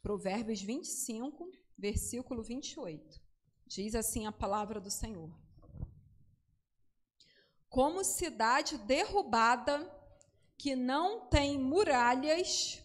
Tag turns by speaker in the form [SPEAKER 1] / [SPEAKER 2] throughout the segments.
[SPEAKER 1] Provérbios 25, versículo 28. Diz assim a palavra do Senhor: como cidade derrubada que não tem muralhas,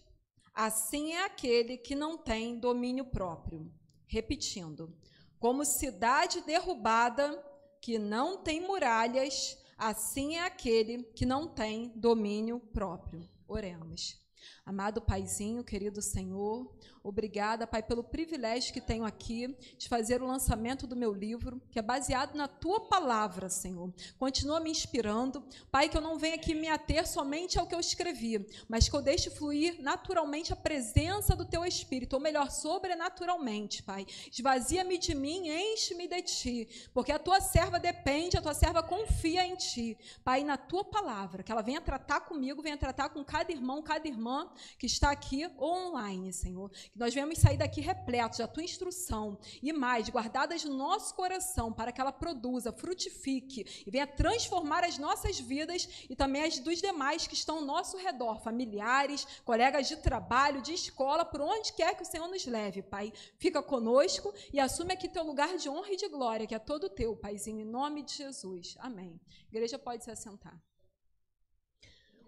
[SPEAKER 1] assim é aquele que não tem domínio próprio. Repetindo, como cidade derrubada que não tem muralhas, assim é aquele que não tem domínio próprio. Oremos. Amado Paizinho, querido Senhor, obrigada, Pai, pelo privilégio que tenho aqui de fazer o lançamento do meu livro, que é baseado na Tua palavra, Senhor. Continua me inspirando, Pai, que eu não venha aqui me ater somente ao que eu escrevi, mas que eu deixe fluir naturalmente a presença do Teu Espírito, ou melhor, sobrenaturalmente, Pai. Esvazia-me de mim, enche-me de Ti, porque a Tua serva depende, a Tua serva confia em Ti, Pai, na Tua palavra, que ela venha tratar comigo, venha tratar com cada irmão, cada irmã que está aqui online, Senhor. Que nós venhamos sair daqui repletos da Tua instrução e mais, guardadas no nosso coração, para que ela produza, frutifique e venha transformar as nossas vidas e também as dos demais que estão ao nosso redor, familiares, colegas de trabalho, de escola, por onde quer que o Senhor nos leve, Pai. Fica conosco e assume aqui Teu lugar de honra e de glória, que é todo Teu, Paizinho, em nome de Jesus. Amém. A igreja pode se assentar.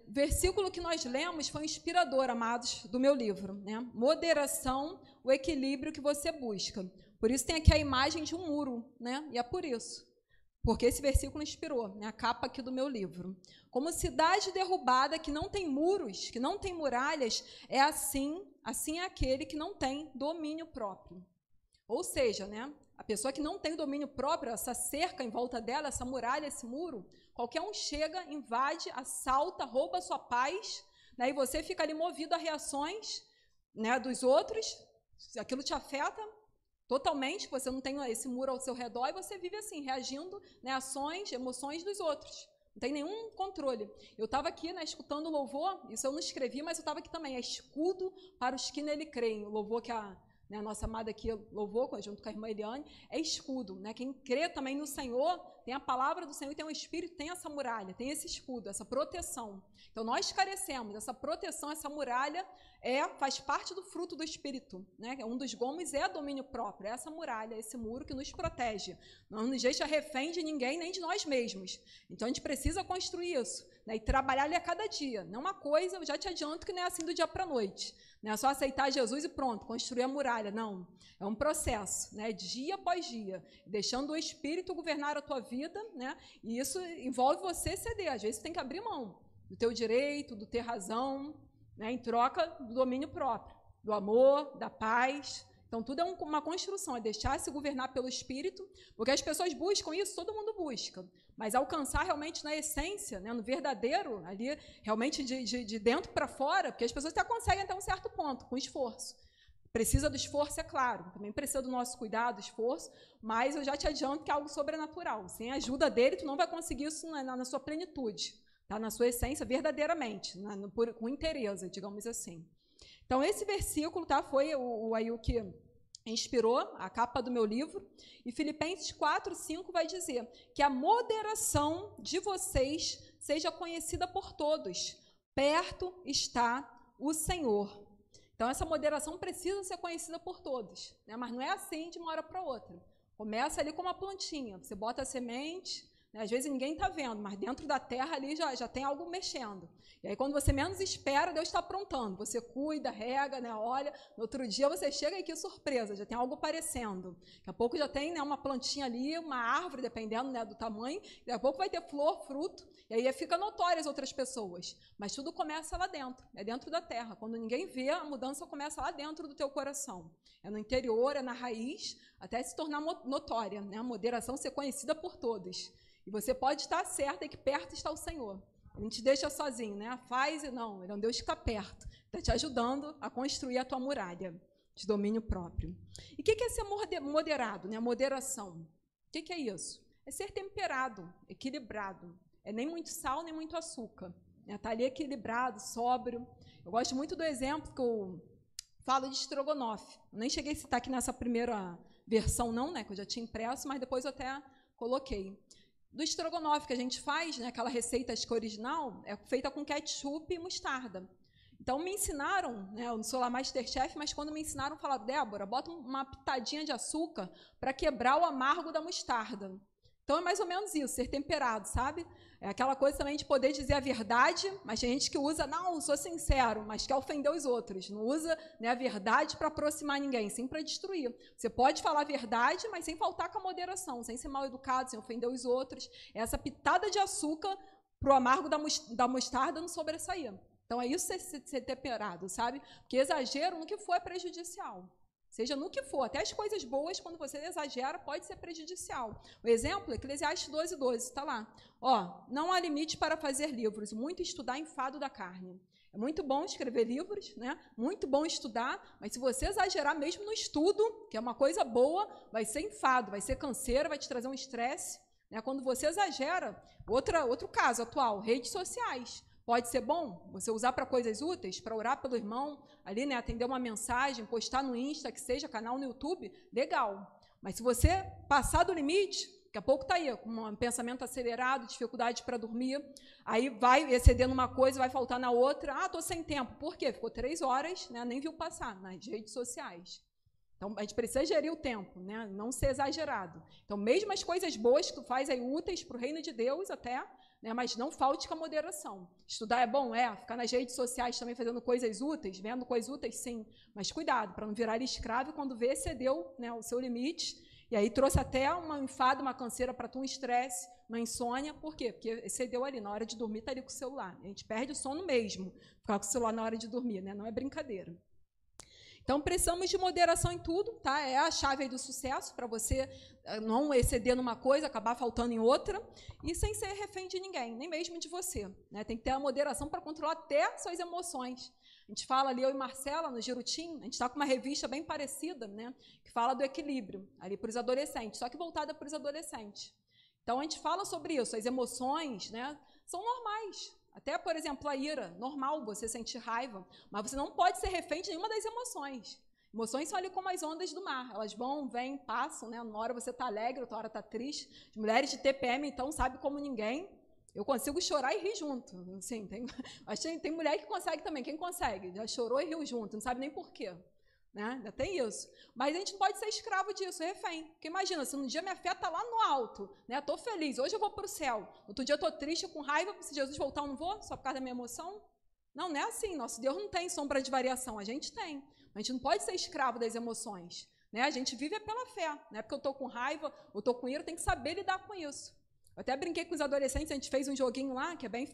[SPEAKER 1] O versículo que nós lemos foi inspirador, amados, do meu livro, né? Moderação, o equilíbrio que você busca. Por isso tem aqui a imagem de um muro, né? E é por isso, porque esse versículo inspirou, né? A capa aqui do meu livro. Como cidade derrubada que não tem muros, que não tem muralhas, é assim é aquele que não tem domínio próprio. Ou seja, né? A pessoa que não tem domínio próprio, essa cerca em volta dela, essa muralha, esse muro, qualquer um chega, invade, assalta, rouba a sua paz, né, e você fica ali movido a reações, né, dos outros, aquilo te afeta totalmente, você não tem esse muro ao seu redor e você vive assim, reagindo, né, ações, emoções dos outros. Não tem nenhum controle. Eu estava aqui, né, escutando o louvor, isso eu não escrevi, mas eu estava aqui também, é escudo para os que nele creem, o louvor que a nossa amada aqui louvou, junto com a irmã Eliane, é escudo. Né? Quem crê também no Senhor, tem a palavra do Senhor, tem o Espírito, tem essa muralha, tem esse escudo, essa proteção. Então, nós carecemos dessa proteção, essa muralha faz parte do fruto do Espírito. Né? Um dos gomos é domínio próprio, é essa muralha, esse muro que nos protege. Não nos deixa refém de ninguém, nem de nós mesmos. Então, a gente precisa construir isso, né? E trabalhar ali a cada dia. Não é uma coisa, eu já te adianto que não é assim do dia para a noite. Não é só aceitar Jesus e pronto, construir a muralha. Não, é um processo, né? Dia após dia, deixando o Espírito governar a tua vida, né? E isso envolve você ceder. Às vezes você tem que abrir mão do teu direito, do ter razão, né? Em troca do domínio próprio, do amor, da paz. Então, tudo é uma construção, é deixar-se governar pelo Espírito, porque as pessoas buscam isso, todo mundo busca, mas alcançar realmente na essência, né, no verdadeiro, ali, realmente de dentro para fora, porque as pessoas até conseguem até um certo ponto, com esforço. Precisa do esforço, é claro, também precisa do nosso cuidado, esforço, mas eu já te adianto que é algo sobrenatural. Sem a ajuda dele, tu não vai conseguir isso na sua plenitude, tá? Na sua essência, verdadeiramente, com inteireza, digamos assim. Então, esse versículo, tá, foi o que inspirou a capa do meu livro, e Filipenses 4:5 vai dizer que a moderação de vocês seja conhecida por todos. Perto está o Senhor. Então, essa moderação precisa ser conhecida por todos, né? Mas não é assim de uma hora para outra. Começa ali com uma plantinha, você bota a semente, né? Às vezes ninguém está vendo, mas dentro da terra ali já tem algo mexendo. E aí, quando você menos espera, Deus está aprontando. Você cuida, rega, né? Olha, no outro dia você chega e que surpresa, já tem algo aparecendo. Daqui a pouco já tem, né, uma plantinha ali, uma árvore, dependendo, né, do tamanho. Daqui a pouco vai ter flor, fruto, e aí fica notório as outras pessoas. Mas tudo começa lá dentro, é dentro da terra. Quando ninguém vê, a mudança começa lá dentro do teu coração. É no interior, é na raiz, até se tornar notória, né? A moderação ser conhecida por todos. E você pode estar certa que perto está o Senhor. Ele não te deixa sozinho, né? Faz e não, ele é um Deus que está perto. Está te ajudando a construir a tua muralha de domínio próprio. E o que é ser moderado, né? Moderação. O que é isso? É ser temperado, equilibrado. É nem muito sal, nem muito açúcar. Está ali equilibrado, sóbrio. Eu gosto muito do exemplo que eu falo de estrogonofe. Eu nem cheguei a citar aqui nessa primeira versão, não, né? Que eu já tinha impresso, mas depois eu até coloquei. Do estrogonofe que a gente faz, né, aquela receita original, é feita com ketchup e mostarda. Então, me ensinaram, né, eu não sou lá Masterchef, mas quando me ensinaram, falaram, Débora, bota uma pitadinha de açúcar para quebrar o amargo da mostarda. Então, é mais ou menos isso, ser temperado, sabe? É aquela coisa também de poder dizer a verdade, mas tem gente que usa, não, sou sincero, mas quer ofender os outros. Não usa, né, a verdade para aproximar ninguém, sim para destruir. Você pode falar a verdade, mas sem faltar com a moderação, sem ser mal educado, sem ofender os outros. Essa pitada de açúcar para o amargo da mostarda não sobressair. Então, é isso ser temperado, sabe? Porque exagero no que for é prejudicial. Seja no que for, até as coisas boas, quando você exagera, pode ser prejudicial. O exemplo, Eclesiastes 12:12, está lá. Ó, não há limite para fazer livros, muito estudar enfado da carne. É muito bom escrever livros, né? Muito bom estudar, mas se você exagerar mesmo no estudo, que é uma coisa boa, vai ser enfado, vai ser canseira, vai te trazer um estresse. Né? Quando você exagera, outro caso atual, redes sociais. Pode ser bom você usar para coisas úteis, para orar pelo irmão, ali, né, atender uma mensagem, postar no Insta, que seja, canal no YouTube, legal. Mas se você passar do limite, daqui a pouco está aí, com um pensamento acelerado, dificuldade para dormir, aí vai excedendo uma coisa, vai faltar na outra. Ah, estou sem tempo. Por quê? Ficou 3 horas, né, nem viu passar nas redes sociais. Então, a gente precisa gerir o tempo, né, não ser exagerado. Então, mesmo as coisas boas que tu faz aí, úteis para o reino de Deus até, né, mas não falte com a moderação. Estudar é bom? É. Ficar nas redes sociais também fazendo coisas úteis, vendo coisas úteis, sim. Mas cuidado, para não virar escravo e quando vê, excedeu, né, o seu limite. E aí trouxe até uma enfada, uma canseira para tu, um estresse, uma insônia. Por quê? Porque excedeu ali, na hora de dormir, está ali com o celular. A gente perde o sono mesmo, ficar com o celular na hora de dormir, né? Não é brincadeira. Então, precisamos de moderação em tudo, tá? É a chave aí do sucesso, para você não exceder numa coisa, acabar faltando em outra, e sem ser refém de ninguém, nem mesmo de você. Né? Tem que ter a moderação para controlar até suas emoções. A gente fala ali, eu e Marcela, no Girutim, a gente está com uma revista bem parecida, né, que fala do equilíbrio, ali para os adolescentes, só que voltada para os adolescentes. Então, a gente fala sobre isso, as emoções, né, são normais. Até, por exemplo, a ira, normal você sentir raiva, mas você não pode ser refém de nenhuma das emoções. Emoções são ali como as ondas do mar, elas vão, vêm, passam, né? Uma hora você está alegre, outra hora está triste. As mulheres de TPM, então, sabe como ninguém, eu consigo chorar e rir junto. Assim, tem mulher que consegue também, quem consegue? Já chorou e riu junto, não sabe nem por quê. Né? Ainda tem isso. Mas a gente não pode ser escravo disso, refém. Porque imagina, se um dia minha fé está lá no alto, né? Estou feliz, hoje eu vou para o céu. Outro dia eu estou triste, com raiva, se Jesus voltar eu não vou, só por causa da minha emoção. Não, não é assim. Nosso Deus não tem sombra de variação, a gente tem. A gente não pode ser escravo das emoções. Né? A gente vive pela fé. Não é porque eu estou com raiva, eu estou com ira, tem que saber lidar com isso. Eu até brinquei com os adolescentes, a gente fez um joguinho lá, que é bem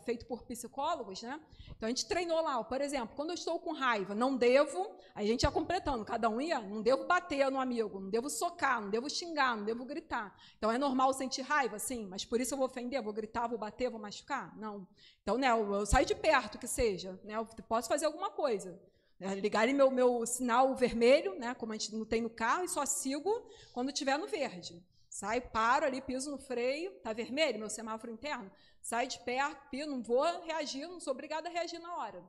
[SPEAKER 1] feito por psicólogos, né? Então, a gente treinou lá, por exemplo, quando eu estou com raiva, não devo, a gente ia completando, cada um ia, não devo bater no amigo, não devo socar, não devo xingar, não devo gritar. Então, é normal sentir raiva? Sim, mas por isso eu vou ofender, vou gritar, vou bater, vou machucar? Não. Então, né, eu saio de perto, que seja, né, eu posso fazer alguma coisa. Ligar ali meu sinal vermelho, né, como a gente não tem no carro, e só sigo quando estiver no verde. Saio, paro ali, piso no freio, está vermelho, meu semáforo interno, saio de perto, piso, não vou reagir, não sou obrigada a reagir na hora.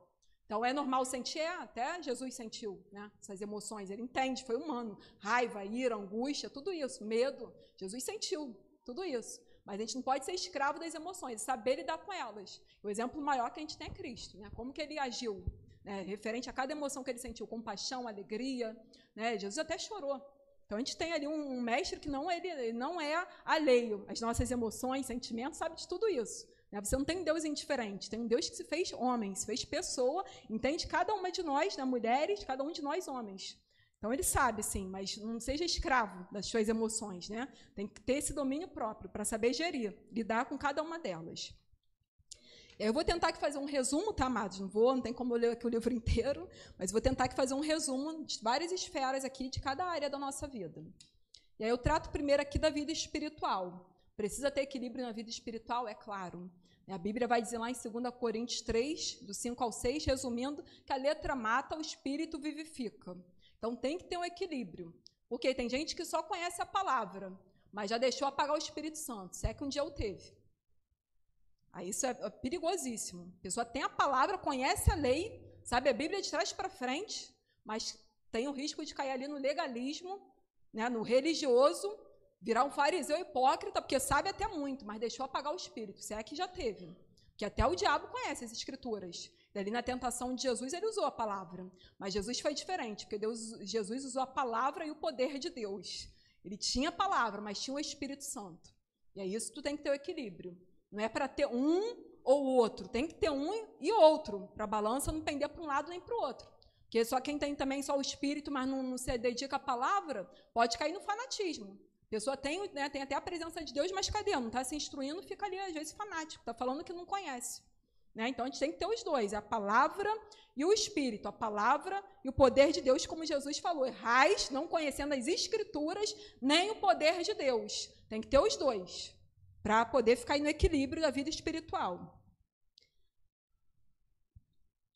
[SPEAKER 1] Então, é normal sentir, até Jesus sentiu, né, essas emoções, ele entende, foi humano, raiva, ira, angústia, tudo isso, medo, Jesus sentiu tudo isso. Mas a gente não pode ser escravo das emoções, saber lidar com elas. O exemplo maior que a gente tem é Cristo, né, como que ele agiu, né, referente a cada emoção que ele sentiu, compaixão, alegria, né, Jesus até chorou. Então, a gente tem ali um mestre que ele não é alheio às nossas emoções, sentimentos, sabe de tudo isso. Né? Você não tem um Deus indiferente, tem um Deus que se fez homem, se fez pessoa, entende cada uma de nós, né, mulheres, cada um de nós homens. Então, ele sabe, sim, mas não seja escravo das suas emoções. Né? Tem que ter esse domínio próprio para saber gerir, lidar com cada uma delas. Eu vou tentar aqui fazer um resumo, tá, amados? Não tem como eu ler aqui o livro inteiro, mas vou tentar aqui fazer um resumo de várias esferas aqui de cada área da nossa vida. E aí eu trato primeiro aqui da vida espiritual. Precisa ter equilíbrio na vida espiritual, é claro. A Bíblia vai dizer lá em 2 Coríntios 3, do 5 ao 6, resumindo, que a letra mata, o espírito vivifica. Então tem que ter um equilíbrio. Porque tem gente que só conhece a palavra, mas já deixou apagar o Espírito Santo, se é que um dia o teve. Aí isso é perigosíssimo. A pessoa tem a palavra, conhece a lei, sabe a Bíblia de trás para frente, mas tem o risco de cair ali no legalismo, né, no religioso, virar um fariseu hipócrita, porque sabe até muito, mas deixou apagar o espírito, se é que já teve. Porque até o diabo conhece as escrituras. Ali na tentação de Jesus, ele usou a palavra. Mas Jesus foi diferente, porque Jesus usou a palavra e o poder de Deus. Ele tinha a palavra, mas tinha o Espírito Santo. E é isso que tu tem que ter o equilíbrio. Não é para ter um ou outro, tem que ter um e outro, para a balança não pender para um lado nem para o outro. Porque só quem tem também só o Espírito, mas não se dedica à palavra, pode cair no fanatismo. A pessoa tem, né, tem até a presença de Deus, mas cadê? Não está se instruindo, fica ali, às vezes, fanático, está falando que não conhece. Né? Então, a gente tem que ter os dois, a palavra e o Espírito, a palavra e o poder de Deus, como Jesus falou, errais, não conhecendo as Escrituras, nem o poder de Deus. Tem que ter os dois, para poder ficar no equilíbrio da vida espiritual.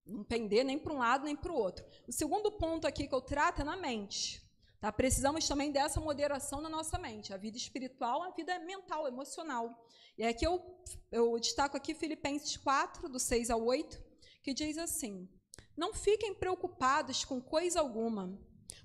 [SPEAKER 1] Não pender nem para um lado, nem para o outro. O segundo ponto aqui que eu trato é na mente. Tá? Precisamos também dessa moderação na nossa mente. A vida espiritual, a vida mental, emocional. E aqui eu destaco aqui Filipenses 4, do 6 ao 8, que diz assim: não fiquem preocupados com coisa alguma,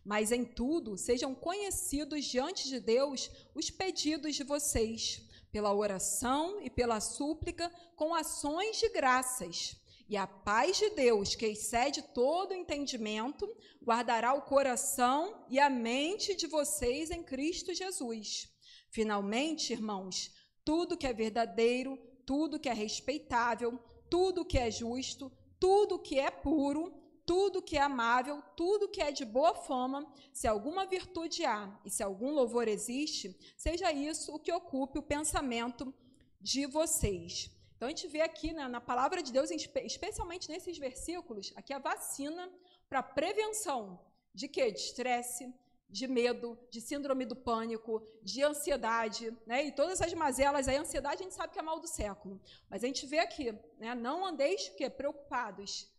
[SPEAKER 1] mas em tudo sejam conhecidos diante de Deus os pedidos de vocês, pela oração e pela súplica, com ações de graças. E a paz de Deus, que excede todo entendimento, guardará o coração e a mente de vocês em Cristo Jesus. Finalmente, irmãos, tudo que é verdadeiro, tudo que é respeitável, tudo que é justo, tudo que é puro, tudo que é amável, tudo que é de boa fama, se alguma virtude há e se algum louvor existe, seja isso o que ocupe o pensamento de vocês. Então, a gente vê aqui, né, na palavra de Deus, especialmente nesses versículos, aqui a vacina para prevenção de quê? De estresse, de medo, de síndrome do pânico, de ansiedade, né? E todas essas mazelas aí, a ansiedade a gente sabe que é mal do século. Mas a gente vê aqui, né, não andeis o quê? Preocupados,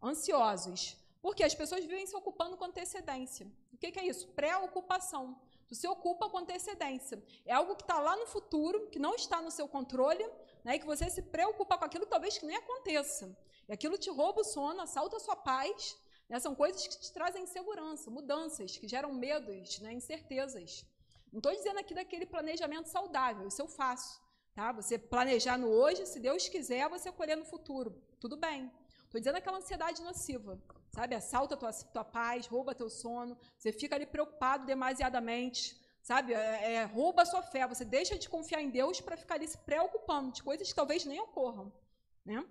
[SPEAKER 1] ansiosos, porque as pessoas vivem se ocupando com antecedência. O que é isso? Preocupação. Tu se ocupa com antecedência. É algo que está lá no futuro, que não está no seu controle, né, e que você se preocupa com aquilo talvez que nem aconteça. E aquilo te rouba o sono, assalta a sua paz, né, são coisas que te trazem insegurança, mudanças, que geram medos, né, incertezas. Não estou dizendo aqui daquele planejamento saudável, isso eu faço. Tá? Você planejar no hoje, se Deus quiser, você colher no futuro. Tudo bem. Estou dizendo aquela ansiedade nociva, sabe? Assalta a tua paz, rouba teu sono, você fica ali preocupado demasiadamente, sabe? Rouba a sua fé, você deixa de confiar em Deus para ficar ali se preocupando de coisas que talvez nem ocorram, né?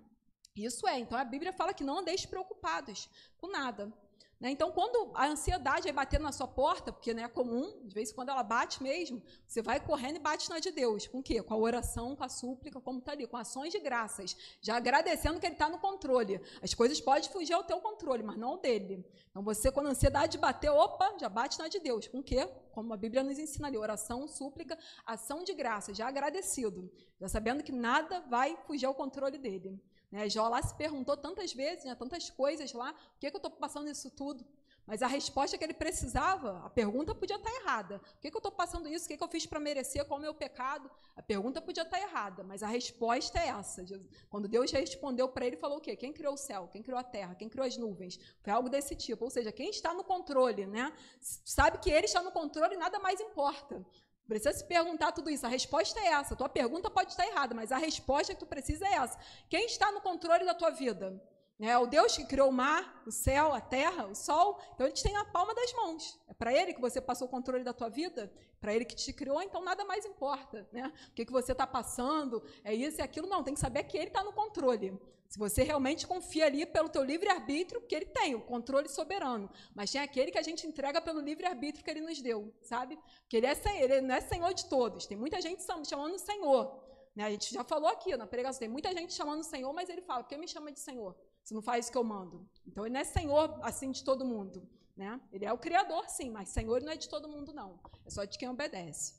[SPEAKER 1] Isso então a Bíblia fala que não andeis preocupados com nada. Né? Então, quando a ansiedade vai bater na sua porta, porque né, é comum, de vez em quando ela bate mesmo, você vai correndo e bate na de Deus. Com o quê? Com a oração, com a súplica, como está ali, com ações de graças, já agradecendo que Ele está no controle. As coisas podem fugir ao teu controle, mas não ao dele. Então, você, quando a ansiedade bater, opa, já bate na de Deus. Com o quê? Como a Bíblia nos ensina ali, oração, súplica, ação de graças, já agradecido, já sabendo que nada vai fugir ao controle dele. Né, Jó lá se perguntou tantas vezes, né, tantas coisas lá, por que eu estou passando isso tudo? Mas a resposta que ele precisava, a pergunta podia estar errada. Por que eu estou passando isso? O que eu fiz para merecer? Qual é o meu pecado? A pergunta podia estar errada, mas a resposta é essa. Quando Deus respondeu para ele, falou o quê? Quem criou o céu? Quem criou a terra? Quem criou as nuvens? Foi algo desse tipo. Ou seja, quem está no controle, né, sabe que ele está no controle e nada mais importa. Precisa se perguntar tudo isso. A resposta é essa. A tua pergunta pode estar errada, mas a resposta que tu precisa é essa. Quem está no controle da tua vida? É o Deus que criou o mar, o céu, a terra, o sol. Então, Ele te tem na palma das mãos. É para Ele que você passou o controle da tua vida? Para Ele que te criou, então nada mais importa. Né? O que você está passando, é isso e aquilo. Não, tem que saber que Ele está no controle. Se você realmente confia ali pelo teu livre-arbítrio, porque Ele tem o controle soberano. Mas tem aquele que a gente entrega pelo livre-arbítrio que Ele nos deu, sabe? Porque Ele não é Senhor de todos. Tem muita gente chamando Senhor. Né? A gente já falou aqui na pregação, tem muita gente chamando Senhor, mas Ele fala, por que me chama de Senhor? Você não faz o que eu mando. Então, Ele não é Senhor, assim, de todo mundo. Né? Ele é o Criador, sim, mas Senhor não é de todo mundo, não. É só de quem obedece.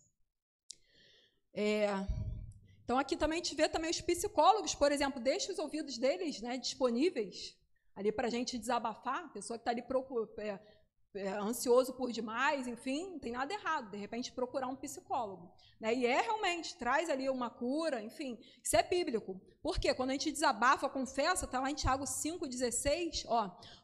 [SPEAKER 1] Então, aqui também a gente vê também os psicólogos, por exemplo, deixa os ouvidos deles, né, disponíveis ali para a gente desabafar. A pessoa que está ali ansioso por demais, enfim, não tem nada errado, de repente procurar um psicólogo. Né? E realmente, traz ali uma cura, enfim, isso é bíblico. Por quê? Quando a gente desabafa, confessa, está lá em Tiago 5,16,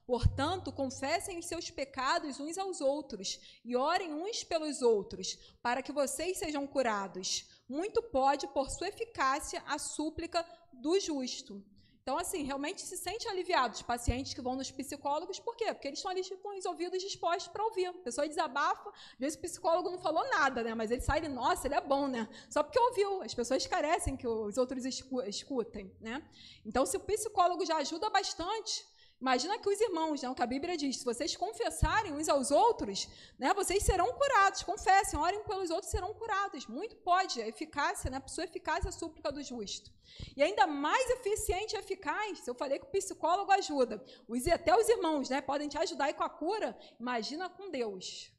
[SPEAKER 1] portanto, confessem os seus pecados uns aos outros e orem uns pelos outros, para que vocês sejam curados. Muito pode, por sua eficácia, a súplica do justo. Então, assim, realmente se sente aliviado os pacientes que vão nos psicólogos. Por quê? Porque eles estão ali com os ouvidos dispostos para ouvir. A pessoa desabafa, às vezes o psicólogo não falou nada, né? Mas ele sai e, nossa, ele é bom, né? Só porque ouviu. As pessoas carecem que os outros escutem, né? Então, se o psicólogo já ajuda bastante, imagina que os irmãos, né, o que a Bíblia diz, se vocês confessarem uns aos outros, né, vocês serão curados. Confessem, orem pelos outros, serão curados. Muito pode, a eficácia, né, a sua eficácia é a súplica do justo. E ainda mais eficiente e eficaz, se eu falei que o psicólogo ajuda, até os irmãos, né, podem te ajudar aí com a cura, imagina com Deus.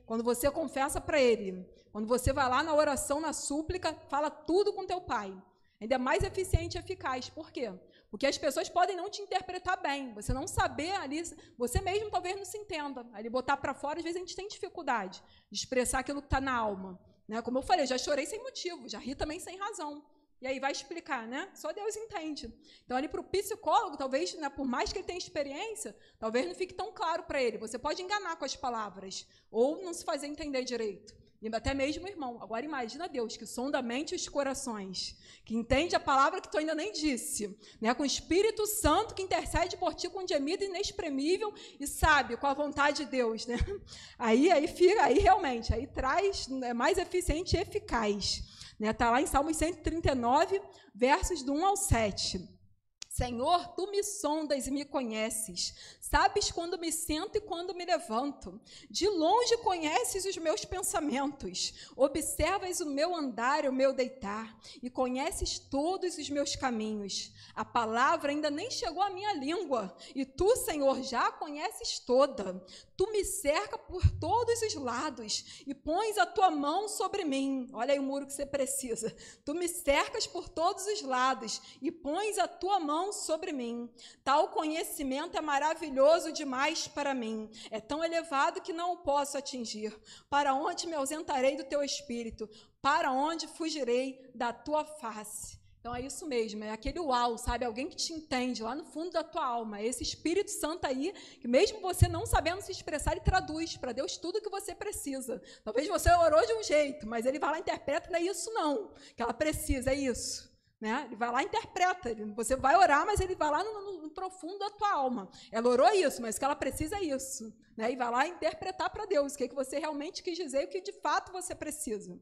[SPEAKER 1] Quando você confessa para Ele, quando você vai lá na oração, na súplica, fala tudo com teu Pai. Ainda mais eficiente e eficaz. Por quê? Porque as pessoas podem não te interpretar bem, você não saber ali, você mesmo talvez não se entenda. Ali botar para fora, às vezes a gente tem dificuldade de expressar aquilo que está na alma. Né? Como eu falei, eu já chorei sem motivo, já ri também sem razão. E aí vai explicar, né? Só Deus entende. Então, ali para o psicólogo, talvez, né, por mais que ele tenha experiência, talvez não fique tão claro para ele. Você pode enganar com as palavras, ou não se fazer entender direito. E até mesmo o irmão. Agora imagina Deus, que sonda a mente e os corações, que entende a palavra que tu ainda nem disse, né? Com o Espírito Santo que intercede por ti com um gemido inexprimível e sabe qual a vontade de Deus, né? Aí realmente, aí traz, é mais eficiente e eficaz. Está lá em Salmos 139, versos do 1 ao 7. Senhor, tu me sondas e me conheces, sabes quando me sento e quando me levanto. De longe conheces os meus pensamentos, observas o meu andar e o meu deitar, e conheces todos os meus caminhos. A palavra ainda nem chegou à minha língua, e tu, Senhor, já a conheces toda. Tu me cerca por todos os lados, e pões a tua mão sobre mim. Olha aí o muro que você precisa. Tu me cercas por todos os lados, e pões a tua mão sobre mim. Tal conhecimento é maravilhoso demais para mim. É tão elevado que não o posso atingir. Para onde me ausentarei do teu espírito? Para onde fugirei da tua face? Então é isso mesmo, é aquele uau, sabe? Alguém que te entende lá no fundo da tua alma. É esse Espírito Santo aí, que mesmo você não sabendo se expressar, ele traduz para Deus tudo o que você precisa. Talvez você orou de um jeito, mas ele vai lá e interpreta, não é isso não, que ela precisa, é isso. Né? Ele vai lá e interpreta. Você vai orar, mas ele vai lá no profundo da tua alma. Ela orou isso, mas o que ela precisa é isso. Né? E vai lá interpretar para Deus o que você realmente quis dizer e o que de fato você precisa.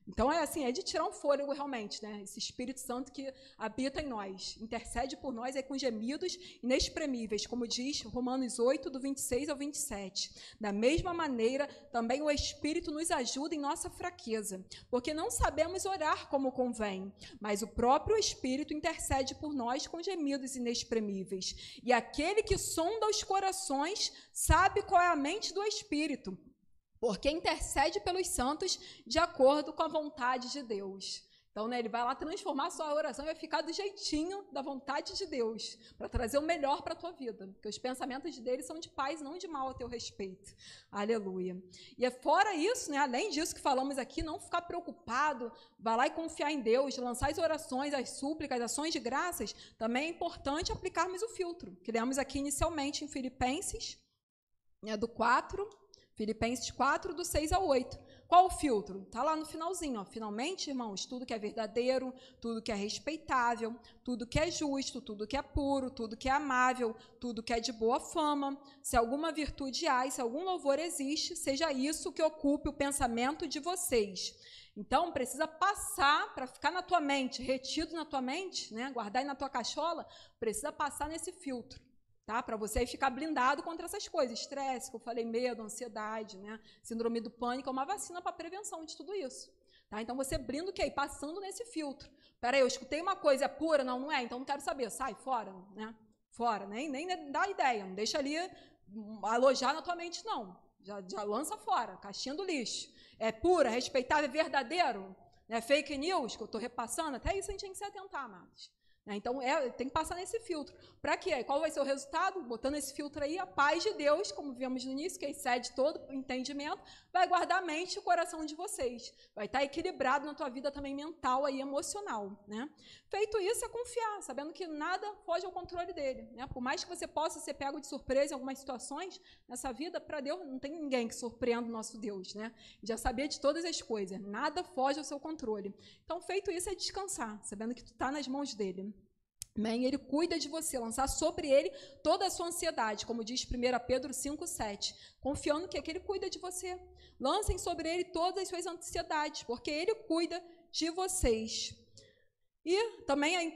[SPEAKER 1] Então, é assim, é de tirar um fôlego realmente, né? Esse Espírito Santo que habita em nós, intercede por nós com gemidos inexprimíveis, como diz Romanos 8, do 26 ao 27. Da mesma maneira, também o Espírito nos ajuda em nossa fraqueza, porque não sabemos orar como convém, mas o próprio Espírito intercede por nós com gemidos inexprimíveis. E aquele que sonda os corações sabe qual é a mente do Espírito, porque intercede pelos santos de acordo com a vontade de Deus. Então, né, ele vai lá transformar a sua oração e vai ficar do jeitinho da vontade de Deus, para trazer o melhor para a tua vida, porque os pensamentos dele são de paz, não de mal a teu respeito. Aleluia. E é fora isso, né, além disso que falamos aqui, não ficar preocupado, vai lá e confiar em Deus, lançar as orações, as súplicas, as ações de graças, também é importante aplicarmos o filtro, que lemos aqui inicialmente em Filipenses, né, do 4... Filipenses 4, do 6 ao 8. Qual o filtro? Está lá no finalzinho. Ó. Finalmente, irmãos, tudo que é verdadeiro, tudo que é respeitável, tudo que é justo, tudo que é puro, tudo que é amável, tudo que é de boa fama, se alguma virtude há, se algum louvor existe, seja isso que ocupe o pensamento de vocês. Então, precisa passar, para ficar na tua mente, retido na tua mente, né, guardar aí na tua cachola, precisa passar nesse filtro. Tá? Para você aí ficar blindado contra essas coisas, estresse, que eu falei, medo, ansiedade, né? Síndrome do pânico, é uma vacina para prevenção de tudo isso. Tá? Então, você blinda o quê? Passando nesse filtro. Peraí, eu escutei uma coisa, é pura? Não, não é, então não quero saber, sai, fora. Né? Fora, nem dá ideia, não deixa ali alojar na tua mente, não. Já lança fora, caixinha do lixo. É pura, respeitável, é verdadeiro? É fake news, que eu estou repassando? Até isso a gente tem que se atentar, amados. Então, tem que passar nesse filtro. Para quê? Qual vai ser o resultado? Botando esse filtro aí, a paz de Deus, como vimos no início, que excede todo o entendimento, vai guardar a mente e o coração de vocês. Vai estar equilibrado na tua vida também mental e emocional. Né? Feito isso, é confiar, sabendo que nada foge ao controle dele. Né? Por mais que você possa ser pego de surpresa em algumas situações nessa vida, para Deus não tem ninguém que surpreenda o nosso Deus. Né? Já sabia de todas as coisas. Nada foge ao seu controle. Então, feito isso, é descansar, sabendo que tu está nas mãos dele. Amém? Ele cuida de você, lançar sobre ele toda a sua ansiedade, como diz 1 Pedro 5,7, confiando que ele cuida de você. Lancem sobre ele todas as suas ansiedades, porque ele cuida de vocês. E também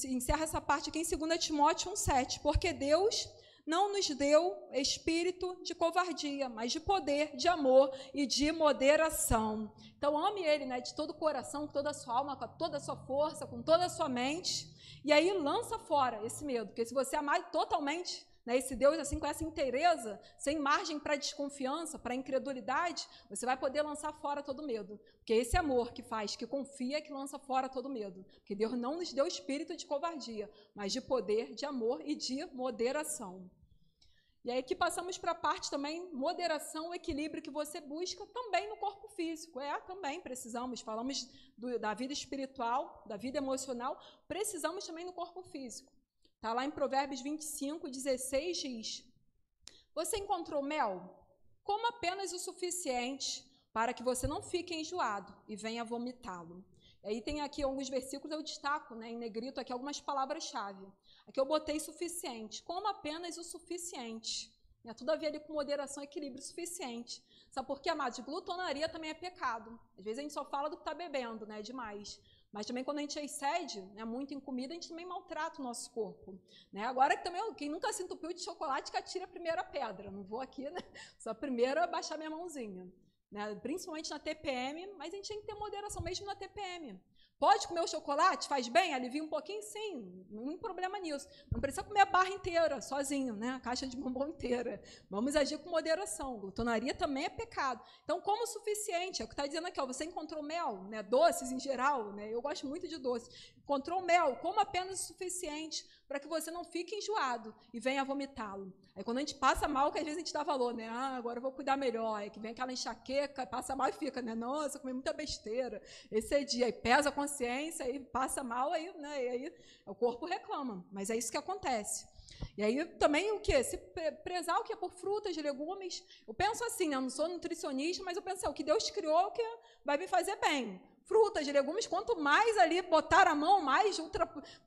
[SPEAKER 1] encerra essa parte aqui em 2 Timóteo 1,7, porque Deus não nos deu espírito de covardia, mas de poder, de amor e de moderação. Então, ame ele, né, de todo o coração, com toda a sua alma, com toda a sua força, com toda a sua mente. E aí lança fora esse medo, porque se você amar totalmente, né, esse Deus assim com essa inteireza, sem margem para desconfiança, para incredulidade, você vai poder lançar fora todo medo. Porque esse amor que faz, que confia, que lança fora todo medo. Porque Deus não nos deu espírito de covardia, mas de poder, de amor e de moderação. E aí que passamos para a parte também, moderação, o equilíbrio que você busca também no corpo físico. Também precisamos, falamos da vida espiritual, da vida emocional, precisamos também no corpo físico. Está lá em Provérbios 25, 16, diz: você encontrou mel? Coma apenas o suficiente para que você não fique enjoado e venha vomitá-lo. E aí tem aqui alguns versículos, eu destaco, né, em negrito aqui algumas palavras-chave. Aqui eu botei suficiente. Coma apenas o suficiente. Né? Tudo a ver ali com moderação e equilíbrio suficiente. Sabe por quê, amados? Glutonaria também é pecado. Às vezes a gente só fala do que está bebendo, né? Demais. Mas também quando a gente excede, né, muito em comida, a gente também maltrata o nosso corpo. Né? Agora que também, quem nunca se entupiu de chocolate, que atira a primeira pedra. Não vou aqui, né? Só primeiro baixar minha mãozinha. Né? Principalmente na TPM, mas a gente tem que ter moderação mesmo na TPM. Pode comer o chocolate? Faz bem? Alivia um pouquinho? Sim, nenhum problema nisso. Não precisa comer a barra inteira, sozinho, né? A caixa de bombom inteira. Vamos agir com moderação. Glutonaria também é pecado. Então, como o suficiente? É o que está dizendo aqui, ó, você encontrou mel, né? Doces em geral, né? Eu gosto muito de doces. Encontrou mel, coma apenas o suficiente para que você não fique enjoado e venha vomitá-lo. Aí quando a gente passa mal, que às vezes a gente dá valor, né? Agora eu vou cuidar melhor. Aí que vem aquela enxaqueca, passa mal e fica, né? Nossa, eu comi muita besteira. Esse dia, aí pesa a consciência, aí passa mal, aí, né? E aí o corpo reclama. Mas é isso que acontece. E aí também o quê? Se prezar o quê? Por frutas, legumes. Eu penso assim, né? Eu não sou nutricionista, mas eu penso, o que Deus criou, o que vai me fazer bem. Frutas, legumes, quanto mais ali botar a mão, mais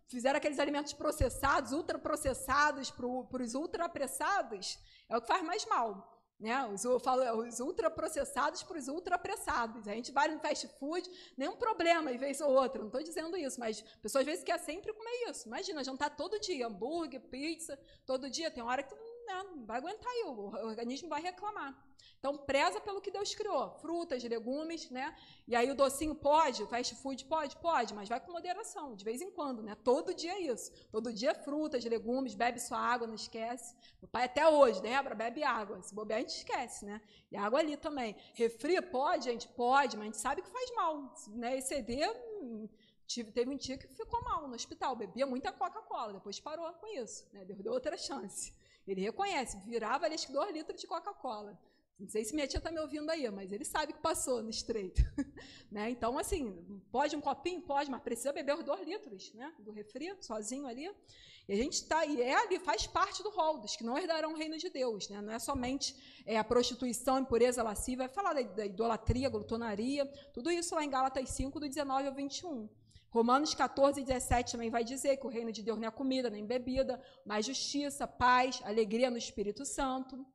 [SPEAKER 1] fizeram aqueles alimentos processados, ultraprocessados para os ultrapressados, é o que faz mais mal. Né? Eu falo, os ultraprocessados para os ultrapressados. A gente vai no fast food, nenhum problema, e vez ou outra, não estou dizendo isso, mas a pessoa às vezes quer sempre comer isso. Imagina, jantar todo dia, hambúrguer, pizza, todo dia, tem hora que não vai aguentar aí, o organismo vai reclamar. Então, preza pelo que Deus criou, frutas, legumes, né? E aí o docinho pode, o fast food pode, mas vai com moderação, de vez em quando, né? Todo dia é isso. Todo dia é frutas, legumes, bebe sua água, não esquece. Meu pai até hoje, Débora, bebe água. Se bobear, a gente esquece, né? E água ali também. Refri pode, gente? Pode, mas a gente sabe que faz mal. Né? Exceder, teve um dia que ficou mal no hospital, bebia muita Coca-Cola, depois parou com isso, né? Deu outra chance. Ele reconhece, virava ali, acho que 2 litros de Coca-Cola. Não sei se minha tia está me ouvindo aí, mas ele sabe que passou no estreito. Né? Então, assim, pode um copinho? Pode, mas precisa beber os 2 litros, né? Do refri, sozinho ali. E a gente está, e ali, faz parte do rol dos que não herdarão o reino de Deus. Né? Não é somente a prostituição, impureza, lascívia, vai falar da idolatria, glutonaria, tudo isso lá em Gálatas 5, do 19 ao 21. Romanos 14, 17 também vai dizer que o reino de Deus não é comida, nem bebida, mas justiça, paz, alegria no Espírito Santo.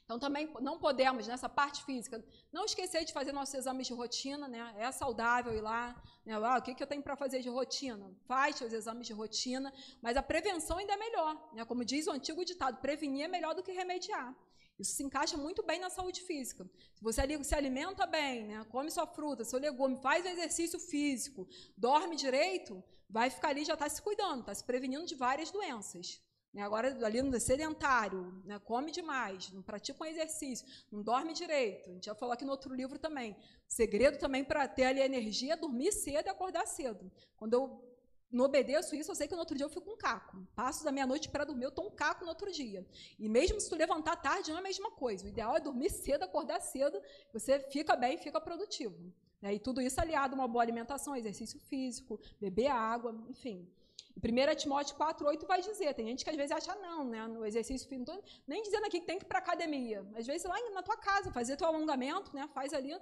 [SPEAKER 1] Então, também não podemos, nessa parte física, não esquecer de fazer nossos exames de rotina, né? É saudável ir lá, né? O que eu tenho para fazer de rotina? Faz seus exames de rotina, mas a prevenção ainda é melhor, né? Como diz o antigo ditado, prevenir é melhor do que remediar. Isso se encaixa muito bem na saúde física. Se você se alimenta bem, né? Come sua fruta, seu legume, faz exercício físico, dorme direito, vai ficar ali, já está se cuidando, está se prevenindo de várias doenças. Agora, ali no sedentário, né, come demais, não pratica um exercício, não dorme direito. A gente já falou aqui no outro livro também. O segredo também para ter ali a energia é dormir cedo e acordar cedo. Quando eu não obedeço isso, eu sei que no outro dia eu fico com um caco. Passo da meia-noite para dormir, eu estou um caco no outro dia. E mesmo se tu levantar tarde, não é a mesma coisa. O ideal é dormir cedo, acordar cedo, você fica bem, fica produtivo. E tudo isso aliado a uma boa alimentação, exercício físico, beber água, enfim. 1 Timóteo 4,8 vai dizer, tem gente que às vezes acha não, né, no exercício físico, não tô nem dizendo aqui que tem que ir para a academia, às vezes lá na tua casa, fazer teu alongamento, né, faz ali,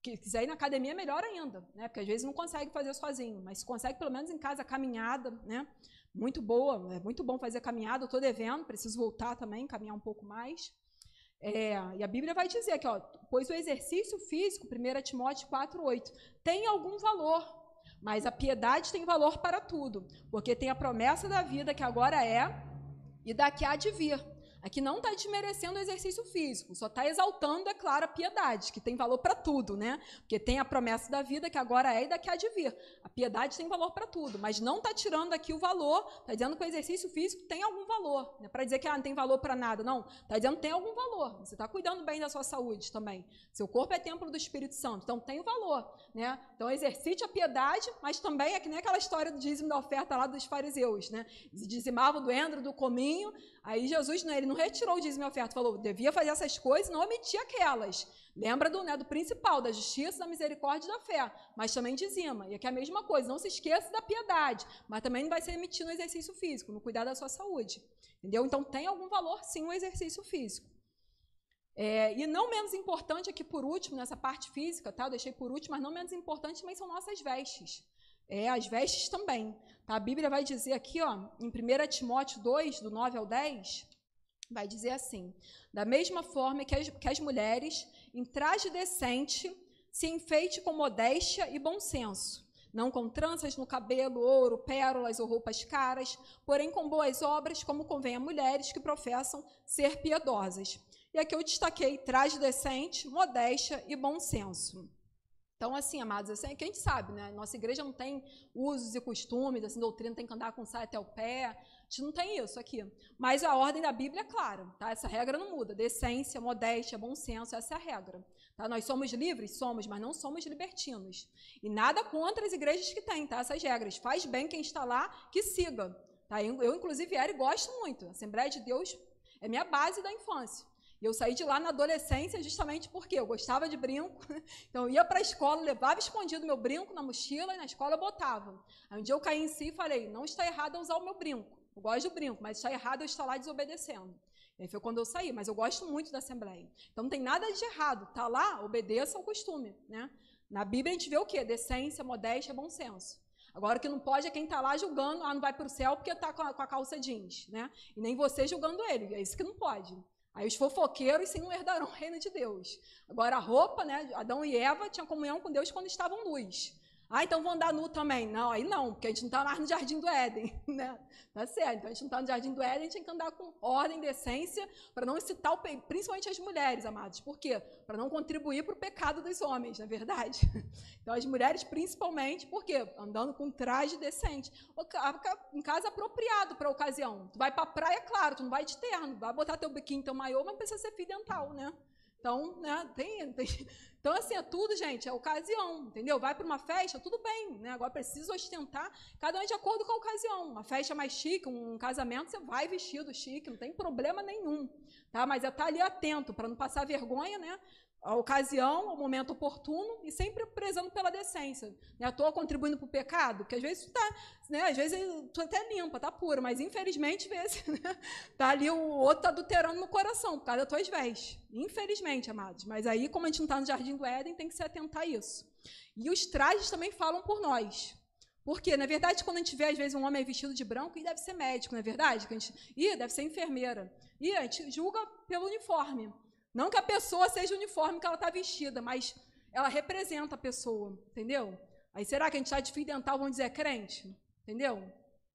[SPEAKER 1] que quiser ir na academia é melhor ainda, né, porque às vezes não consegue fazer sozinho, mas se consegue pelo menos em casa, caminhada, né, muito boa, é muito bom fazer caminhada, eu estou devendo, preciso voltar também, caminhar um pouco mais. E a Bíblia vai dizer aqui, ó, pois o exercício físico, 1 Timóteo 4:8, tem algum valor, mas a piedade tem valor para tudo, porque tem a promessa da vida que agora é e da que há de vir. Aqui não está desmerecendo o exercício físico, só está exaltando, é claro, a piedade, que tem valor para tudo, né? Porque tem a promessa da vida que agora é e da que há de vir. A piedade tem valor para tudo, mas não está tirando aqui o valor, está dizendo que o exercício físico tem algum valor. Não é para dizer que não tem valor para nada, não. Está dizendo que tem algum valor. Você está cuidando bem da sua saúde também. Seu corpo é templo do Espírito Santo, então tem o valor, né? Então exercite a piedade, mas também é que nem aquela história do dízimo da oferta lá dos fariseus, né? Eles dizimavam do endro, do cominho, aí Jesus, né, ele não retirou o dízimo e a oferta, falou, devia fazer essas coisas e não omitir aquelas. Lembra do principal, da justiça, da misericórdia e da fé, mas também dizima. E aqui é a mesma coisa, não se esqueça da piedade, mas também não vai ser emitido no exercício físico, no cuidar da sua saúde. Entendeu? Então tem algum valor, sim, o exercício físico. E não menos importante aqui, por último, nessa parte física, tá? Eu deixei por último, mas não menos importante também são nossas vestes. As vestes também. Tá? A Bíblia vai dizer aqui, ó, em 1 Timóteo 2, do 9 ao 10, vai dizer assim, da mesma forma que as mulheres, em traje decente, se enfeite com modéstia e bom senso, não com tranças no cabelo, ouro, pérolas ou roupas caras, porém com boas obras, como convém a mulheres que professam ser piedosas. E aqui eu destaquei traje decente, modéstia e bom senso. Então, assim, amados, assim, que a gente sabe, né? Nossa igreja não tem usos e costumes, assim, doutrina tem que andar com saia até o pé, a gente não tem isso aqui. Mas a ordem da Bíblia é clara, tá? Essa regra não muda. Decência, modéstia, bom senso, essa é a regra. Tá? Nós somos livres? Somos, mas não somos libertinos. E nada contra as igrejas que têm, tá? Essas regras. Faz bem quem está lá, que siga. Tá? Eu inclusive, era e gosto muito. A Assembleia de Deus é minha base da infância. E eu saí de lá na adolescência justamente porque eu gostava de brinco, então eu ia para a escola, levava escondido meu brinco na mochila e na escola eu botava. Aí um dia eu caí em si e falei, não está errado eu usar o meu brinco, eu gosto do brinco, mas está errado eu estar lá desobedecendo. E aí foi quando eu saí, mas eu gosto muito da Assembleia. Então não tem nada de errado, está lá, obedeça ao costume. Né? Na Bíblia a gente vê o quê? Decência, modéstia, bom senso. Agora, o que não pode é quem está lá julgando, não vai para o céu porque está com a calça jeans. Né? E nem você julgando ele, é isso que não pode. Aí os fofoqueiros, sim, não herdarão o reino de Deus. Agora, a roupa, né? Adão e Eva tinham comunhão com Deus quando estavam nus. Então vão andar nu também. Não, aí não, porque a gente não está mais no Jardim do Éden. Né? Tá certo? Então a gente não está no Jardim do Éden, a gente tem que andar com ordem, decência, para não excitar, principalmente as mulheres, amados. Por quê? Para não contribuir para o pecado dos homens, na verdade. Então as mulheres, principalmente, por quê? Andando com traje decente. Em casa apropriado para a ocasião. Tu vai para a praia, claro, tu não vai de terno, vai botar teu biquíni, teu maiô, mas não precisa ser fio dental, né? Então, né, então, assim, é tudo, gente, é ocasião, entendeu? Vai para uma festa, tudo bem, né? Agora precisa ostentar, cada um de acordo com a ocasião. Uma festa mais chique, um casamento, você vai vestido chique, não tem problema nenhum, tá? Mas é estar ali atento para não passar vergonha, né? A ocasião, o momento oportuno e sempre prezando pela decência. Né? Estou contribuindo para o pecado, porque às vezes às vezes tu até limpa, tá pura, mas infelizmente vezes, né? Tá ali o outro está adulterando no coração por causa das tuas vestes. Infelizmente, amados. Mas aí, como a gente não está no Jardim do Éden, tem que se atentar a isso. E os trajes também falam por nós. Porque, na verdade, quando a gente vê, às vezes, um homem vestido de branco, ele deve ser médico, não é verdade? Que a gente, deve ser enfermeira. E a gente julga pelo uniforme. Não que a pessoa seja o uniforme que ela está vestida, mas ela representa a pessoa, entendeu? Aí será que a gente está de fio dental, vamos dizer, crente? Entendeu?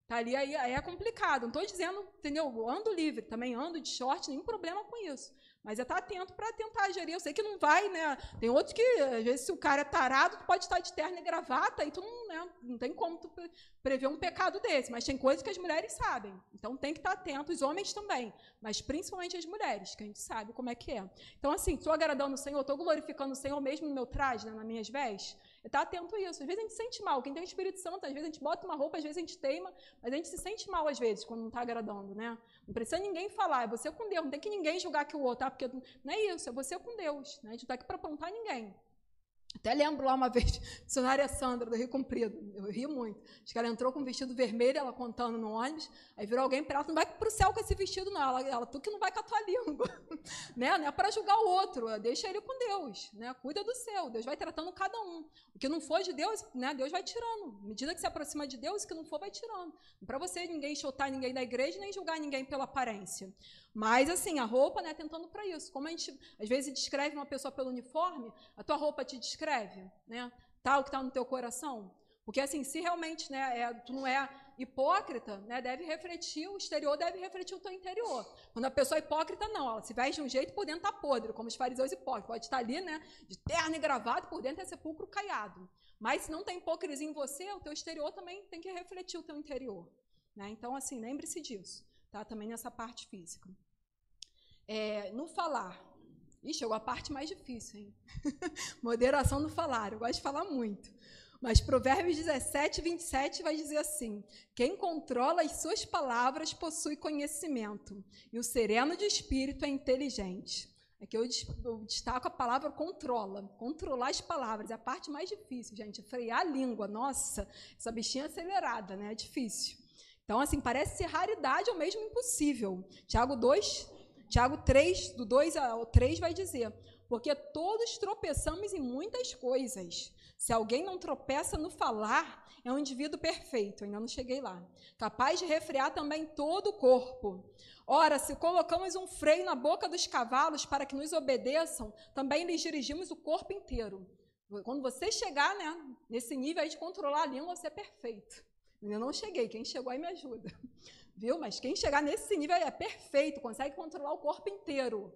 [SPEAKER 1] Tá ali, aí é complicado. Não estou dizendo, entendeu? Eu ando livre, também ando de short, nenhum problema com isso. Mas é estar atento para tentar gerir. Eu sei que não vai, né? Tem outros que, às vezes, se o cara é tarado, tu pode estar de terno e gravata, e tu não, né? Não tem como tu prever um pecado desse. Mas tem coisas que as mulheres sabem. Então tem que estar atento, os homens também. Mas principalmente as mulheres, que a gente sabe como é que é. Então, assim, estou agradando o Senhor, estou glorificando o Senhor mesmo no meu traje, né, nas minhas vestes. Está atento a isso. Às vezes a gente se sente mal. Quem tem o Espírito Santo, às vezes a gente bota uma roupa, às vezes a gente teima, mas a gente se sente mal às vezes quando não está agradando, né? Não precisa ninguém falar, é você com Deus. Não tem que ninguém julgar que o outro, tá? Porque não é isso, é você com Deus. Né? A gente não está aqui para apontar ninguém. Até lembro lá uma vez, a missionária Sandra, do Rio Comprido, eu ri muito. Acho que ela entrou com um vestido vermelho, ela contando no ônibus, aí virou alguém para ela, não vai para o céu com esse vestido, não. Ela, tu que não vai com a tua língua. Né? Não é para julgar o outro, deixa ele com Deus, né? Cuida do seu, Deus vai tratando cada um. O que não for de Deus, né? Deus vai tirando. À medida que se aproxima de Deus, o que não for vai tirando. Não para você ninguém chutar ninguém da igreja, nem julgar ninguém pela aparência. Mas, assim, a roupa, né, tentando para isso. Como a gente, às vezes, descreve uma pessoa pelo uniforme, a tua roupa te descreve, né? Tá o que está no teu coração? Porque, assim, se realmente, né, tu não é hipócrita, né, deve refletir, o exterior deve refletir o teu interior. Quando a pessoa é hipócrita, não, ela se veste de um jeito, por dentro está podre, como os fariseus hipócritas. Pode estar ali, né, de terno e gravado, por dentro é sepulcro caiado. Mas se não tem hipocrisia em você, o teu exterior também tem que refletir o teu interior. Né? Então, assim, lembre-se disso, tá? Também nessa parte física. No falar. Ixi, chegou a parte mais difícil, hein? Moderação no falar. Eu gosto de falar muito. Mas Provérbios 17, 27 vai dizer assim: quem controla as suas palavras possui conhecimento, e o sereno de espírito é inteligente. Aqui eu destaco a palavra controla. Controlar as palavras é a parte mais difícil, gente. Frear a língua. Nossa, essa bichinha acelerada, né? É difícil. Então, assim, parece ser raridade ou mesmo impossível. Tiago 3, do 2 ao 3, vai dizer: porque todos tropeçamos em muitas coisas. Se alguém não tropeça no falar, é um indivíduo perfeito, ainda não cheguei lá, capaz de refrear também todo o corpo. Ora, se colocamos um freio na boca dos cavalos para que nos obedeçam, também lhes dirigimos o corpo inteiro. Quando você chegar, né, nesse nível aí de controlar a língua, você é perfeito. Eu não cheguei, quem chegou aí me ajuda. Viu? Mas quem chegar nesse nível é perfeito, consegue controlar o corpo inteiro.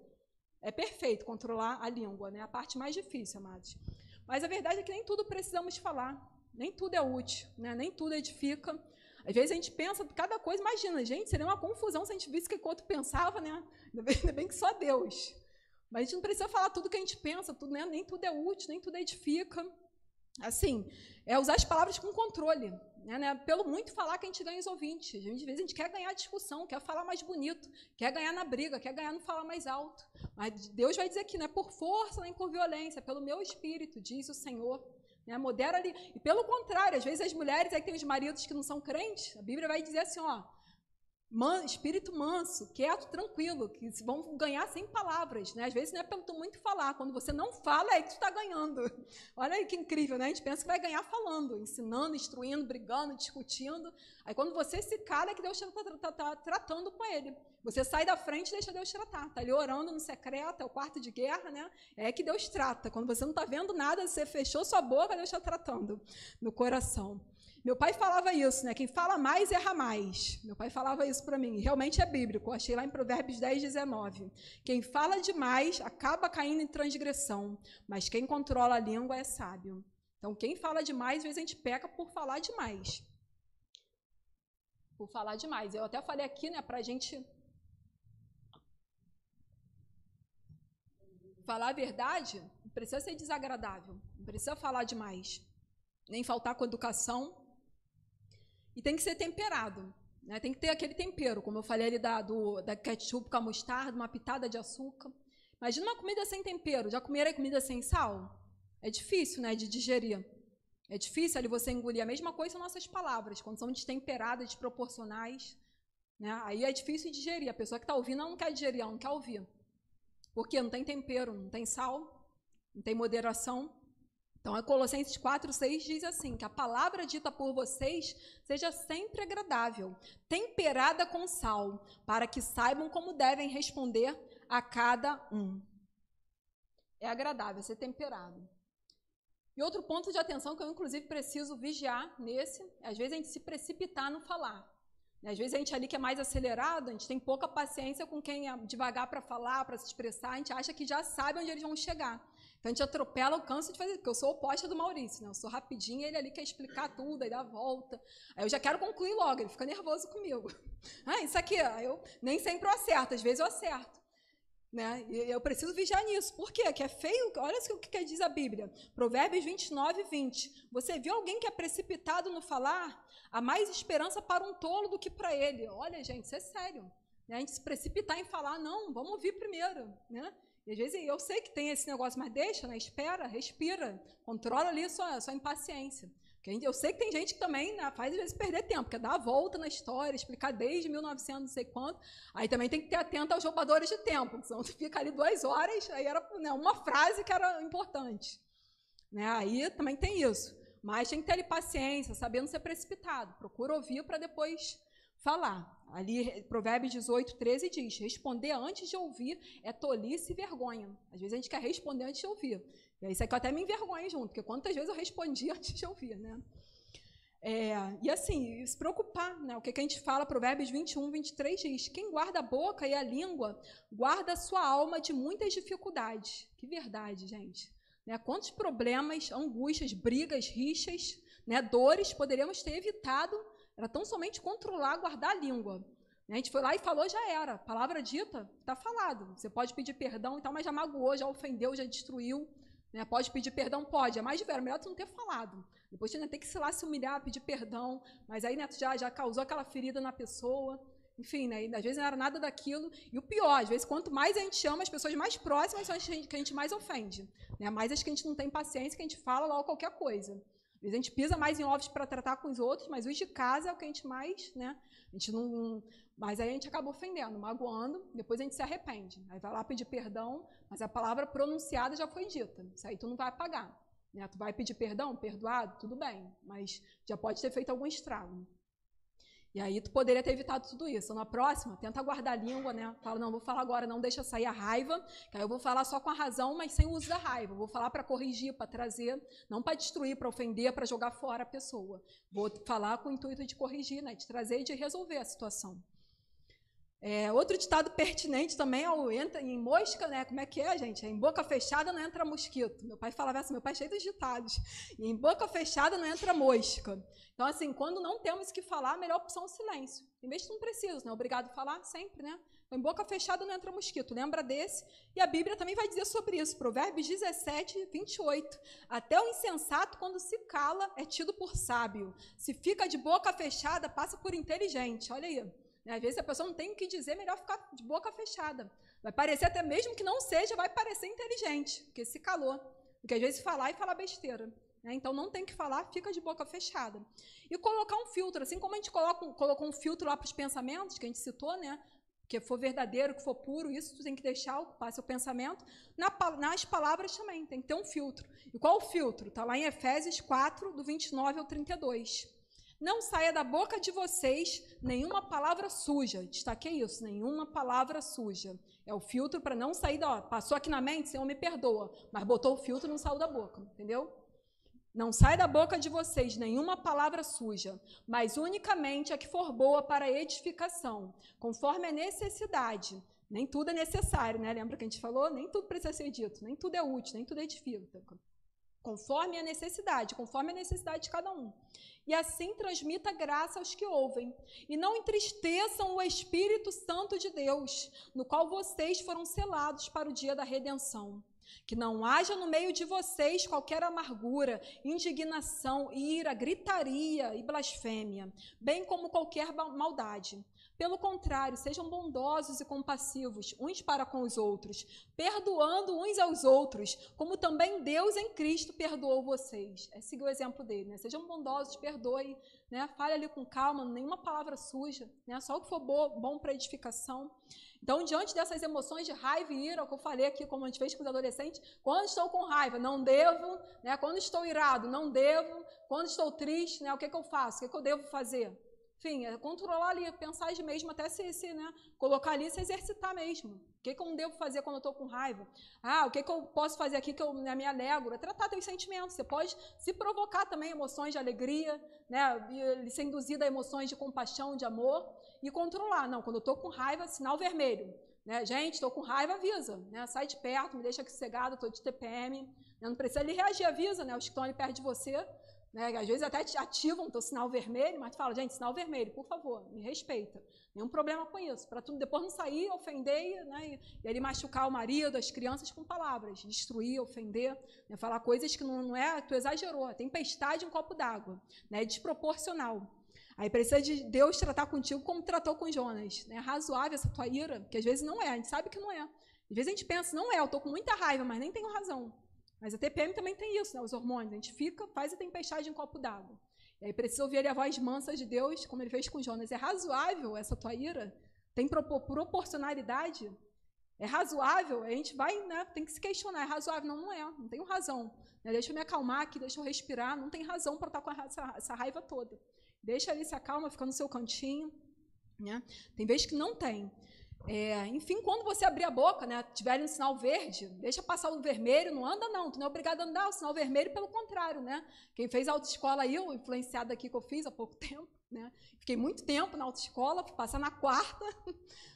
[SPEAKER 1] É perfeito controlar a língua, né? A parte mais difícil, amados. Mas a verdade é que nem tudo precisamos falar, nem tudo é útil, né? Nem tudo edifica. Às vezes a gente pensa cada coisa, imagina, gente, seria uma confusão se a gente visse o que o outro pensava, né? Ainda bem que só Deus. Mas a gente não precisa falar tudo o que a gente pensa, tudo, né? Nem tudo é útil, nem tudo edifica. Assim, usar as palavras com controle. Né? Pelo muito falar que a gente ganha os ouvintes. Às vezes a gente quer ganhar a discussão, quer falar mais bonito, quer ganhar na briga, quer ganhar no falar mais alto. Mas Deus vai dizer que não é por força nem por violência, é pelo meu espírito, diz o Senhor. Né? Modera ali. E pelo contrário, às vezes as mulheres, aí tem os maridos que não são crentes, a Bíblia vai dizer assim, ó, espírito manso, quieto, tranquilo, que vão ganhar sem palavras, né? Às vezes não é pelo muito falar, quando você não fala é que tu está ganhando. Olha aí que incrível, né? A gente pensa que vai ganhar falando, ensinando, instruindo, brigando, discutindo. Aí quando você se cala é que Deus está tratando com ele. Você sai da frente e deixa Deus tratar. Está ali orando no secreto, é o quarto de guerra, né? É que Deus trata. Quando você não está vendo nada, você fechou sua boca, Deus está tratando no coração. Meu pai falava isso, né? Quem fala mais, erra mais. Meu pai falava isso para mim. Realmente é bíblico. Eu achei lá em Provérbios 10, 19. Quem fala demais acaba caindo em transgressão, mas quem controla a língua é sábio. Então, quem fala demais, às vezes a gente peca por falar demais. Por falar demais. Eu até falei aqui, né, para a gente falar a verdade, não precisa ser desagradável, não precisa falar demais, nem faltar com educação. E tem que ser temperado, né? Tem que ter aquele tempero, como eu falei ali da ketchup com a mostarda, uma pitada de açúcar. Imagina uma comida sem tempero. Já comeram comida sem sal? É difícil, né, de digerir. É difícil ali você engolir. A mesma coisa são nossas palavras, quando são destemperadas, desproporcionais. Né? Aí é difícil de digerir. A pessoa que está ouvindo, ela não quer digerir, ela não quer ouvir. Por quê? Não tem tempero, não tem sal, não tem moderação. Então, a Colossenses 4, 6 diz assim, que a palavra dita por vocês seja sempre agradável, temperada com sal, para que saibam como devem responder a cada um. É agradável, ser temperado. E outro ponto de atenção que eu, inclusive, preciso vigiar nesse, às vezes a gente se precipitar no falar. Às vezes a gente ali que é mais acelerado, a gente tem pouca paciência com quem é devagar para falar, para se expressar, a gente acha que já sabe onde eles vão chegar. Então, a gente atropela, eu canso de fazer, porque eu sou oposta do Maurício, né? Eu sou rapidinho, ele ali quer explicar tudo, aí dá a volta. Aí eu já quero concluir logo, ele fica nervoso comigo. Isso aqui, eu nem sempre eu acerto, às vezes eu acerto. Né? E eu preciso vigiar nisso. Por quê? Que é feio, olha o que diz a Bíblia. Provérbios 29, 20. Você viu alguém que é precipitado no falar? Há mais esperança para um tolo do que para ele. Olha, gente, isso é sério. Né? A gente se precipitar em falar, não, vamos ouvir primeiro, né? E às vezes eu sei que tem esse negócio, mas deixa, né? Espera, respira, controla ali sua impaciência. Porque eu sei que tem gente que também, né, faz às vezes perder tempo, quer dar a volta na história, explicar desde 1900, não sei quanto. Aí também tem que ter atento aos roubadores de tempo, senão tu fica ali 2 horas, aí era, né, uma frase que era importante. Né? Aí também tem isso. Mas tem que ter ali paciência, sabendo ser precipitado. Procura ouvir para depois falar. Ali, Provérbios 18, 13 diz: responder antes de ouvir é tolice e vergonha. Às vezes a gente quer responder antes de ouvir. E aí isso aqui eu até me envergonho junto, porque quantas vezes eu respondi antes de ouvir, né? E assim, se preocupar, né? O que a gente fala, Provérbios 21, 23 diz: quem guarda a boca e a língua, guarda a sua alma de muitas dificuldades. Que verdade, gente. Né? Quantos problemas, angústias, brigas, rixas, né, dores poderíamos ter evitado. Era tão somente controlar, guardar a língua. A gente foi lá e falou, já era. Palavra dita, está falado. Você pode pedir perdão e tal, mas já magoou, já ofendeu, já destruiu. Né? Pode pedir perdão? Pode. É mais de melhor tu não ter falado. Depois tu ainda tem que, sei lá, se humilhar, pedir perdão. Mas aí, né, tu já causou aquela ferida na pessoa. Enfim, né, às vezes não era nada daquilo. E o pior, às vezes, quanto mais a gente ama, as pessoas mais próximas são as que a gente mais ofende. Né? Mais as que a gente não tem paciência, que a gente fala logo qualquer coisa. Às vezes a gente pisa mais em ovos para tratar com os outros, mas os de casa é o que a gente mais, né? A gente não, mas aí a gente acaba ofendendo, magoando, depois a gente se arrepende. Aí vai lá pedir perdão, mas a palavra pronunciada já foi dita. Isso aí tu não vai apagar. Né? Tu vai pedir perdão, perdoado, tudo bem, mas já pode ter feito algum estrago. E aí tu poderia ter evitado tudo isso. Na próxima, tenta guardar a língua, né? Fala, não, vou falar agora, não deixa sair a raiva, que aí eu vou falar só com a razão, mas sem o uso da raiva. Vou falar para corrigir, para trazer, não para destruir, para ofender, para jogar fora a pessoa. Vou falar com o intuito de corrigir, né? De trazer e de resolver a situação. Outro ditado pertinente também é o entra em mosca, né? Como é que é, gente? Em boca fechada não entra mosquito. Meu pai falava assim, meu pai é cheio dos ditados. E em boca fechada não entra mosca. Então, assim, quando não temos que falar, a melhor opção é o silêncio. Em vez de tu não precisa, né? Obrigado a falar sempre, né? Então, em boca fechada não entra mosquito. Lembra desse? E a Bíblia também vai dizer sobre isso. Provérbios 17, 28. Até o insensato, quando se cala, é tido por sábio. Se fica de boca fechada, passa por inteligente. Olha aí. Às vezes a pessoa não tem o que dizer, melhor ficar de boca fechada. Vai parecer, até mesmo que não seja, vai parecer inteligente, porque se calou. Porque às vezes falar e falar besteira. Né? Então não tem que falar, fica de boca fechada. E colocar um filtro, assim como a gente colocou um filtro lá para os pensamentos, que a gente citou, né? Que for verdadeiro, que for puro, isso tu tem que deixar ocupar seu pensamento. Nas palavras também, tem que ter um filtro. E qual o filtro? Está lá em Efésios 4, do 29 ao 32. Não saia da boca de vocês nenhuma palavra suja. Destaquei isso, nenhuma palavra suja. É o filtro para não sair da... Passou aqui na mente, Senhor, me perdoa. Mas botou o filtro e não saiu da boca, entendeu? Não sai da boca de vocês nenhuma palavra suja, mas unicamente a que for boa para edificação, conforme a necessidade. Nem tudo é necessário, né? Lembra que a gente falou? Nem tudo precisa ser dito, nem tudo é útil, nem tudo edifica. Conforme a necessidade de cada um. E assim transmita graça aos que ouvem. E não entristeçam o Espírito Santo de Deus, no qual vocês foram selados para o dia da redenção. Que não haja no meio de vocês qualquer amargura, indignação, ira, gritaria e blasfêmia, bem como qualquer maldade. Pelo contrário, sejam bondosos e compassivos uns para com os outros, perdoando uns aos outros, como também Deus em Cristo perdoou vocês. Siga o exemplo dele, né? Sejam bondosos, perdoem, né? Fale ali com calma, nenhuma palavra suja, né? Só o que for bom para edificação. Então, diante dessas emoções de raiva e ira, o que eu falei aqui, como a gente fez com os adolescentes, quando estou com raiva, não devo, né? Quando estou irado, não devo, quando estou triste, né? O que eu faço? O que eu devo fazer? Enfim, controlar ali, pensar mesmo, até né, colocar ali e se exercitar mesmo. O que eu não devo fazer quando eu estou com raiva? O que eu posso fazer aqui que eu me alegro? É tratar teus sentimentos. Você pode se provocar também emoções de alegria, né, e ser induzida a emoções de compaixão, de amor, e controlar. Não, quando eu estou com raiva, sinal vermelho. Né? Gente, estou com raiva, avisa. Né? Sai de perto, me deixa aqui sossegado, estou de TPM. Né? Não precisa ele reagir, avisa, né? Os que estão ali perto de você. Né? Às vezes até ativam o teu sinal vermelho, mas tu fala, gente, sinal vermelho, por favor, me respeita. Nenhum problema com isso, para tu depois não sair, ofender, né? E ele machucar o marido, as crianças com palavras, destruir, ofender, né? Falar coisas que não é, tu exagerou, a tempestade em um copo d'água, né? É desproporcional. Aí precisa de Deus tratar contigo como tratou com Jonas. Né? É razoável essa tua ira, que às vezes não é, a gente sabe que não é. Às vezes a gente pensa, não é, eu estou com muita raiva, mas nem tenho razão. Mas a TPM também tem isso, né? Os hormônios. A gente fica, faz a tempestade em copo d'água. E aí precisa ouvir a voz mansa de Deus, como ele fez com Jonas. É razoável essa tua ira? Tem proporcionalidade? É razoável? A gente vai, né? Tem que se questionar. É razoável? Não, não é. Não tenho razão. Né? Deixa eu me acalmar aqui, deixa eu respirar. Não tem razão para estar com essa raiva toda. Deixa ali, se acalma, fica no seu cantinho. Né? Tem vezes que não tem. Enfim, quando você abrir a boca, né, tiver um sinal verde, deixa passar o vermelho, não anda não, tu não é obrigado a andar, o sinal vermelho pelo contrário, né? Quem fez a autoescola aí, o influenciado aqui que eu fiz há pouco tempo, né? Fiquei muito tempo na autoescola, fui passar na 4ª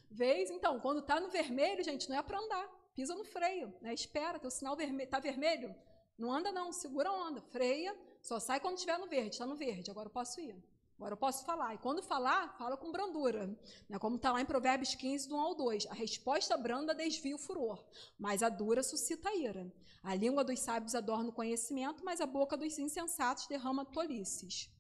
[SPEAKER 1] vez, então, quando tá no vermelho, gente, não é para andar, pisa no freio, né? Espera, teu sinal tá vermelho, não anda não, segura a onda, freia, só sai quando estiver no verde, está no verde, agora eu posso ir. Agora eu posso falar. E quando falar, fala com brandura. Né? Como está lá em Provérbios 15, do 1 ao 2. A resposta branda desvia o furor, mas a dura suscita a ira. A língua dos sábios adorna o conhecimento, mas a boca dos insensatos derrama tolices.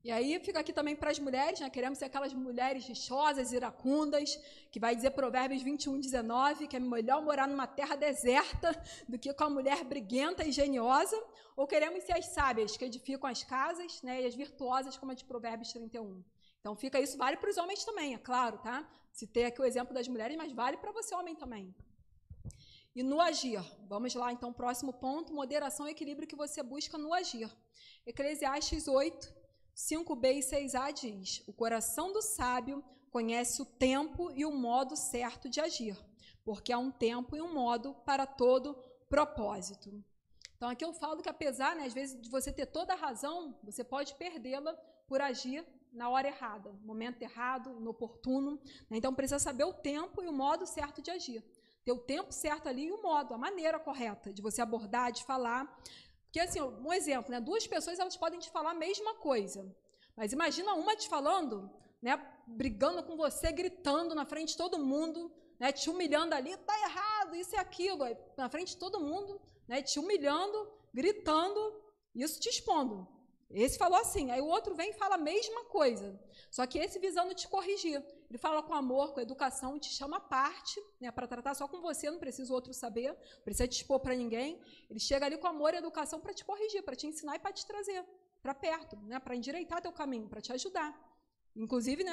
[SPEAKER 1] E aí fica aqui também para as mulheres, né? Queremos ser aquelas mulheres rixosas, iracundas, que vai dizer Provérbios 21, 19, que é melhor morar numa terra deserta do que com a mulher briguenta e geniosa, ou queremos ser as sábias, que edificam as casas, né? E as virtuosas, como a de Provérbios 31. Então fica isso, vale para os homens também, é claro, tá? Citei aqui o exemplo das mulheres, mas vale para você, homem, também. E no agir, vamos lá, então, próximo ponto, moderação e equilíbrio que você busca no agir. Eclesiastes 8, 5b e 6a diz: o coração do sábio conhece o tempo e o modo certo de agir, porque há um tempo e um modo para todo propósito. Então, aqui eu falo que apesar, né, às vezes, de você ter toda a razão, você pode perdê-la por agir na hora errada, no momento errado, inoportuno. Né? Então, precisa saber o tempo e o modo certo de agir. Ter o tempo certo ali e o modo, a maneira correta de você abordar, de falar. Porque, assim, um exemplo, né? 2 pessoas elas podem te falar a mesma coisa, mas imagina uma te falando, né, brigando com você, gritando na frente de todo mundo, né, te humilhando ali, tá errado, isso e aquilo, aí, na frente de todo mundo, né, te humilhando, gritando, isso te expondo. Esse falou assim, aí o outro vem e fala a mesma coisa, só que esse visando te corrigir. Ele fala com amor, com educação, te chama à parte, né, para tratar só com você, não precisa o outro saber, não precisa te expor para ninguém. Ele chega ali com amor e educação para te corrigir, para te ensinar e para te trazer para perto, né, para endireitar teu caminho, para te ajudar. Inclusive, né,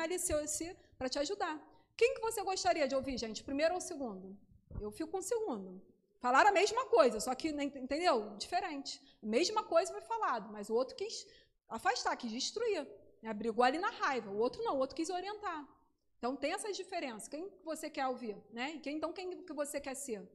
[SPEAKER 1] para te ajudar. Quem que você gostaria de ouvir, gente? Primeiro ou segundo? Eu fico com o segundo. Falaram a mesma coisa, só que, entendeu? Diferente. A mesma coisa foi falado, mas o outro quis afastar, quis destruir. Né? Brigou ali na raiva. O outro não, o outro quis orientar. Então, tem essas diferenças. Quem você quer ouvir? Né? E então, quem que você quer ser?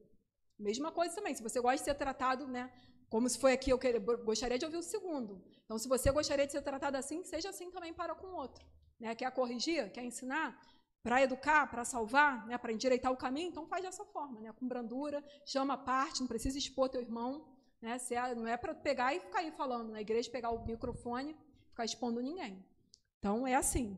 [SPEAKER 1] Mesma coisa também. Se você gosta de ser tratado, né, como se foi aqui, eu gostaria de ouvir o segundo. Então, se você gostaria de ser tratado assim, seja assim também para com o outro. Né? Quer corrigir? Quer ensinar? Para educar, para salvar, né, para endireitar o caminho, então faz dessa forma, né, com brandura, chama a parte, não precisa expor teu irmão, né, não é para pegar e ficar aí falando, na igreja pegar o microfone e ficar expondo ninguém. Então, é assim.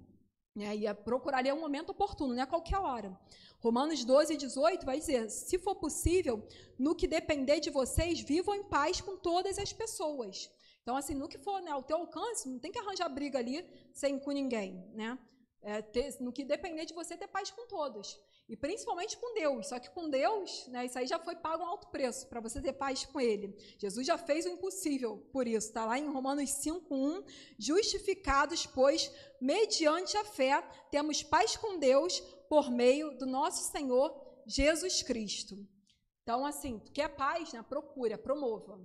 [SPEAKER 1] Né, e procurar ali um momento oportuno, não é a qualquer hora. Romanos 12, 18 vai dizer, se for possível, no que depender de vocês, vivam em paz com todas as pessoas. Então, assim, no que for, né, ao teu alcance, não tem que arranjar briga ali com ninguém, né? No que depender de você, ter paz com todos. E principalmente com Deus. Só que com Deus, né, isso aí já foi pago um alto preço para você ter paz com Ele. Jesus já fez o impossível por isso. Está lá em Romanos 5:1. Justificados, pois, mediante a fé, temos paz com Deus por meio do nosso Senhor Jesus Cristo. Então, assim, tu quer paz, né, procura, promova.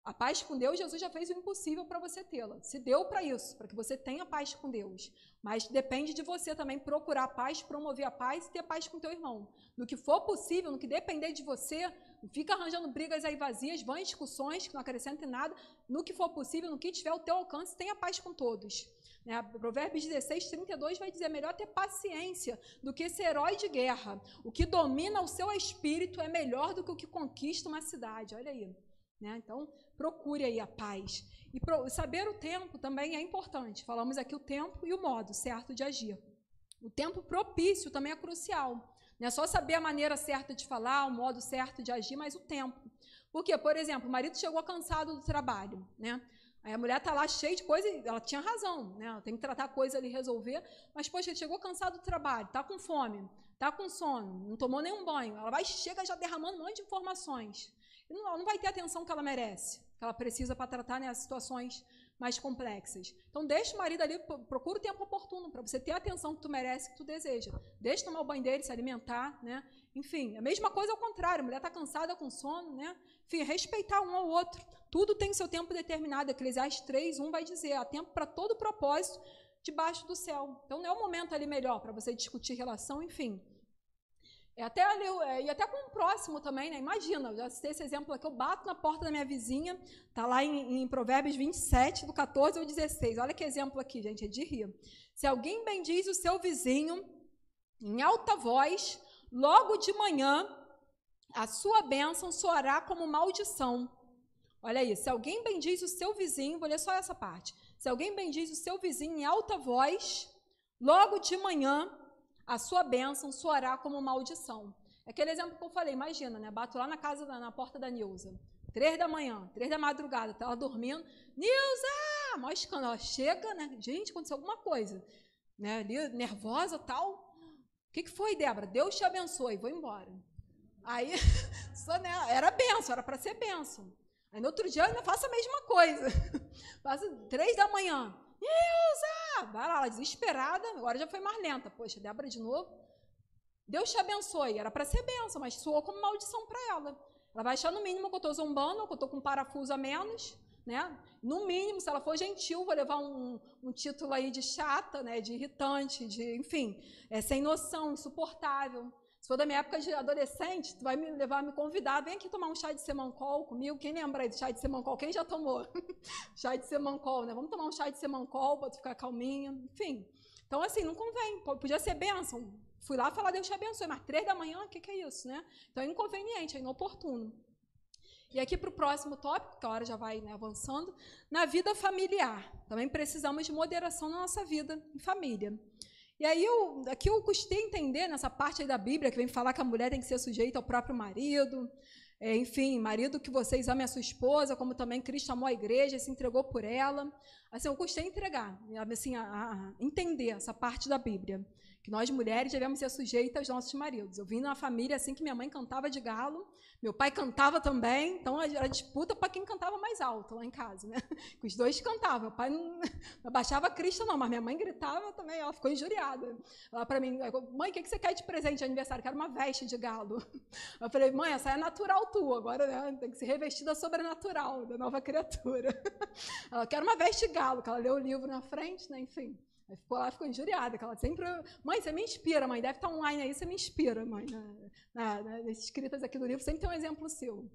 [SPEAKER 1] A paz com Deus, Jesus já fez o impossível para você tê-la. Se deu para isso, para que você tenha paz com Deus. Mas depende de você também procurar a paz, promover a paz e ter paz com teu irmão. No que for possível, no que depender de você, não fica arranjando brigas aí vazias, vão em discussões que não acrescentem nada. No que for possível, no que tiver ao teu alcance, tenha paz com todos. Né? Provérbios 16, 32 vai dizer, melhor ter paciência do que ser herói de guerra. O que domina o seu espírito é melhor do que o que conquista uma cidade. Olha aí. Né? Então, procure aí a paz. E saber o tempo também é importante. Falamos aqui o tempo e o modo certo de agir. O tempo propício também é crucial. Não é só saber a maneira certa de falar, o modo certo de agir, mas o tempo. Porque, por exemplo, o marido chegou cansado do trabalho, né? Aí a mulher está lá cheia de coisa, e ela tinha razão, né? Ela tem que tratar a coisa ali, resolver, mas, poxa, ele chegou cansado do trabalho, está com fome, está com sono, não tomou nenhum banho, ela chega já derramando um monte de informações. E ela não vai ter a atenção que ela merece, que ela precisa para tratar, né, as situações mais complexas. Então, deixa o marido ali, procura o tempo oportuno para você ter a atenção que tu merece, que tu deseja. Deixa tomar o banho dele, se alimentar, né? Enfim, a mesma coisa ao contrário, a mulher está cansada, com sono, né? Enfim, respeitar um ao outro. Tudo tem seu tempo determinado. Eclesiastes 3:1 vai dizer, há tempo para todo propósito debaixo do céu. Então, não é o momento ali melhor para você discutir relação, enfim. E até com o próximo também, né? Imagina, eu já citei esse exemplo aqui, eu bato na porta da minha vizinha, está lá em Provérbios 27, do 14 ao 16. Olha que exemplo aqui, gente, é de rir. Se alguém bendiz o seu vizinho em alta voz, logo de manhã, a sua bênção soará como maldição. Olha aí, se alguém bendiz o seu vizinho, vou ler só essa parte. Se alguém bendiz o seu vizinho em alta voz, logo de manhã, a sua bênção soará como maldição. É aquele exemplo que eu falei, imagina, né? Bato lá na porta da Nilza, 3 da manhã, 3 da madrugada, tá ela dormindo, Nilza! Mó escândalo, ela chega, né? Gente, aconteceu alguma coisa, né? Ali, nervosa, tal. O que foi, Débora? Deus te abençoe, vou embora. Aí, só, né? Era bênção, era para ser bênção. Aí no outro dia eu ainda faço a mesma coisa. Faço 3 da manhã. Nilza! Vai lá, desesperada, agora já foi mais lenta. Poxa, Débora de novo. Deus te abençoe. Era para ser bênção, mas soou como maldição para ela. Ela vai achar no mínimo que eu estou zombando, que eu estou com um parafuso a menos, né? No mínimo, se ela for gentil, vou levar um título aí de chata, né? De irritante, de, enfim, sem noção, insuportável. Se for da minha época de adolescente, tu vai me levar, me convidar, vem aqui tomar um chá de semancol comigo. Quem lembra aí do chá de semancol? Quem já tomou? Chá de semancol, né? Vamos tomar um chá de semancol para tu ficar calminha. Enfim. Então, assim, não convém. Podia ser bênção. Fui lá falar, Deus te abençoe, mas 3 da manhã, o que é isso, né? Então, é inconveniente, é inoportuno. E aqui para o próximo tópico, que a hora já vai, né, avançando, na vida familiar. Também precisamos de moderação na nossa vida em família. E aí, aqui eu custei entender, nessa parte aí da Bíblia, que vem falar que a mulher tem que ser sujeita ao próprio marido, enfim, marido, que vocês amem a sua esposa, como também Cristo amou a igreja e se entregou por ela. Assim, eu custei assim, a entender essa parte da Bíblia, que nós mulheres devemos ser sujeitas aos nossos maridos. Eu vim numa família assim que minha mãe cantava de galo, meu pai cantava também, então era disputa para quem cantava mais alto lá em casa, né? Que os dois cantavam. Meu pai não abaixava Cristo, não, mas minha mãe gritava também, ela ficou injuriada. Ela para mim, mãe, o que você quer de presente de aniversário? Quero uma veste de galo. Eu falei, mãe, essa é natural tua, agora, né, tem que ser revestida sobrenatural da nova criatura. Ela quer uma veste de galo, que ela leu o livro na frente, né? Enfim. Aí ficou injuriada, que ela sempre... Mãe, você me inspira, mãe, deve estar online aí, você me inspira, mãe. Nas escritas aqui do livro sempre tem um exemplo seu.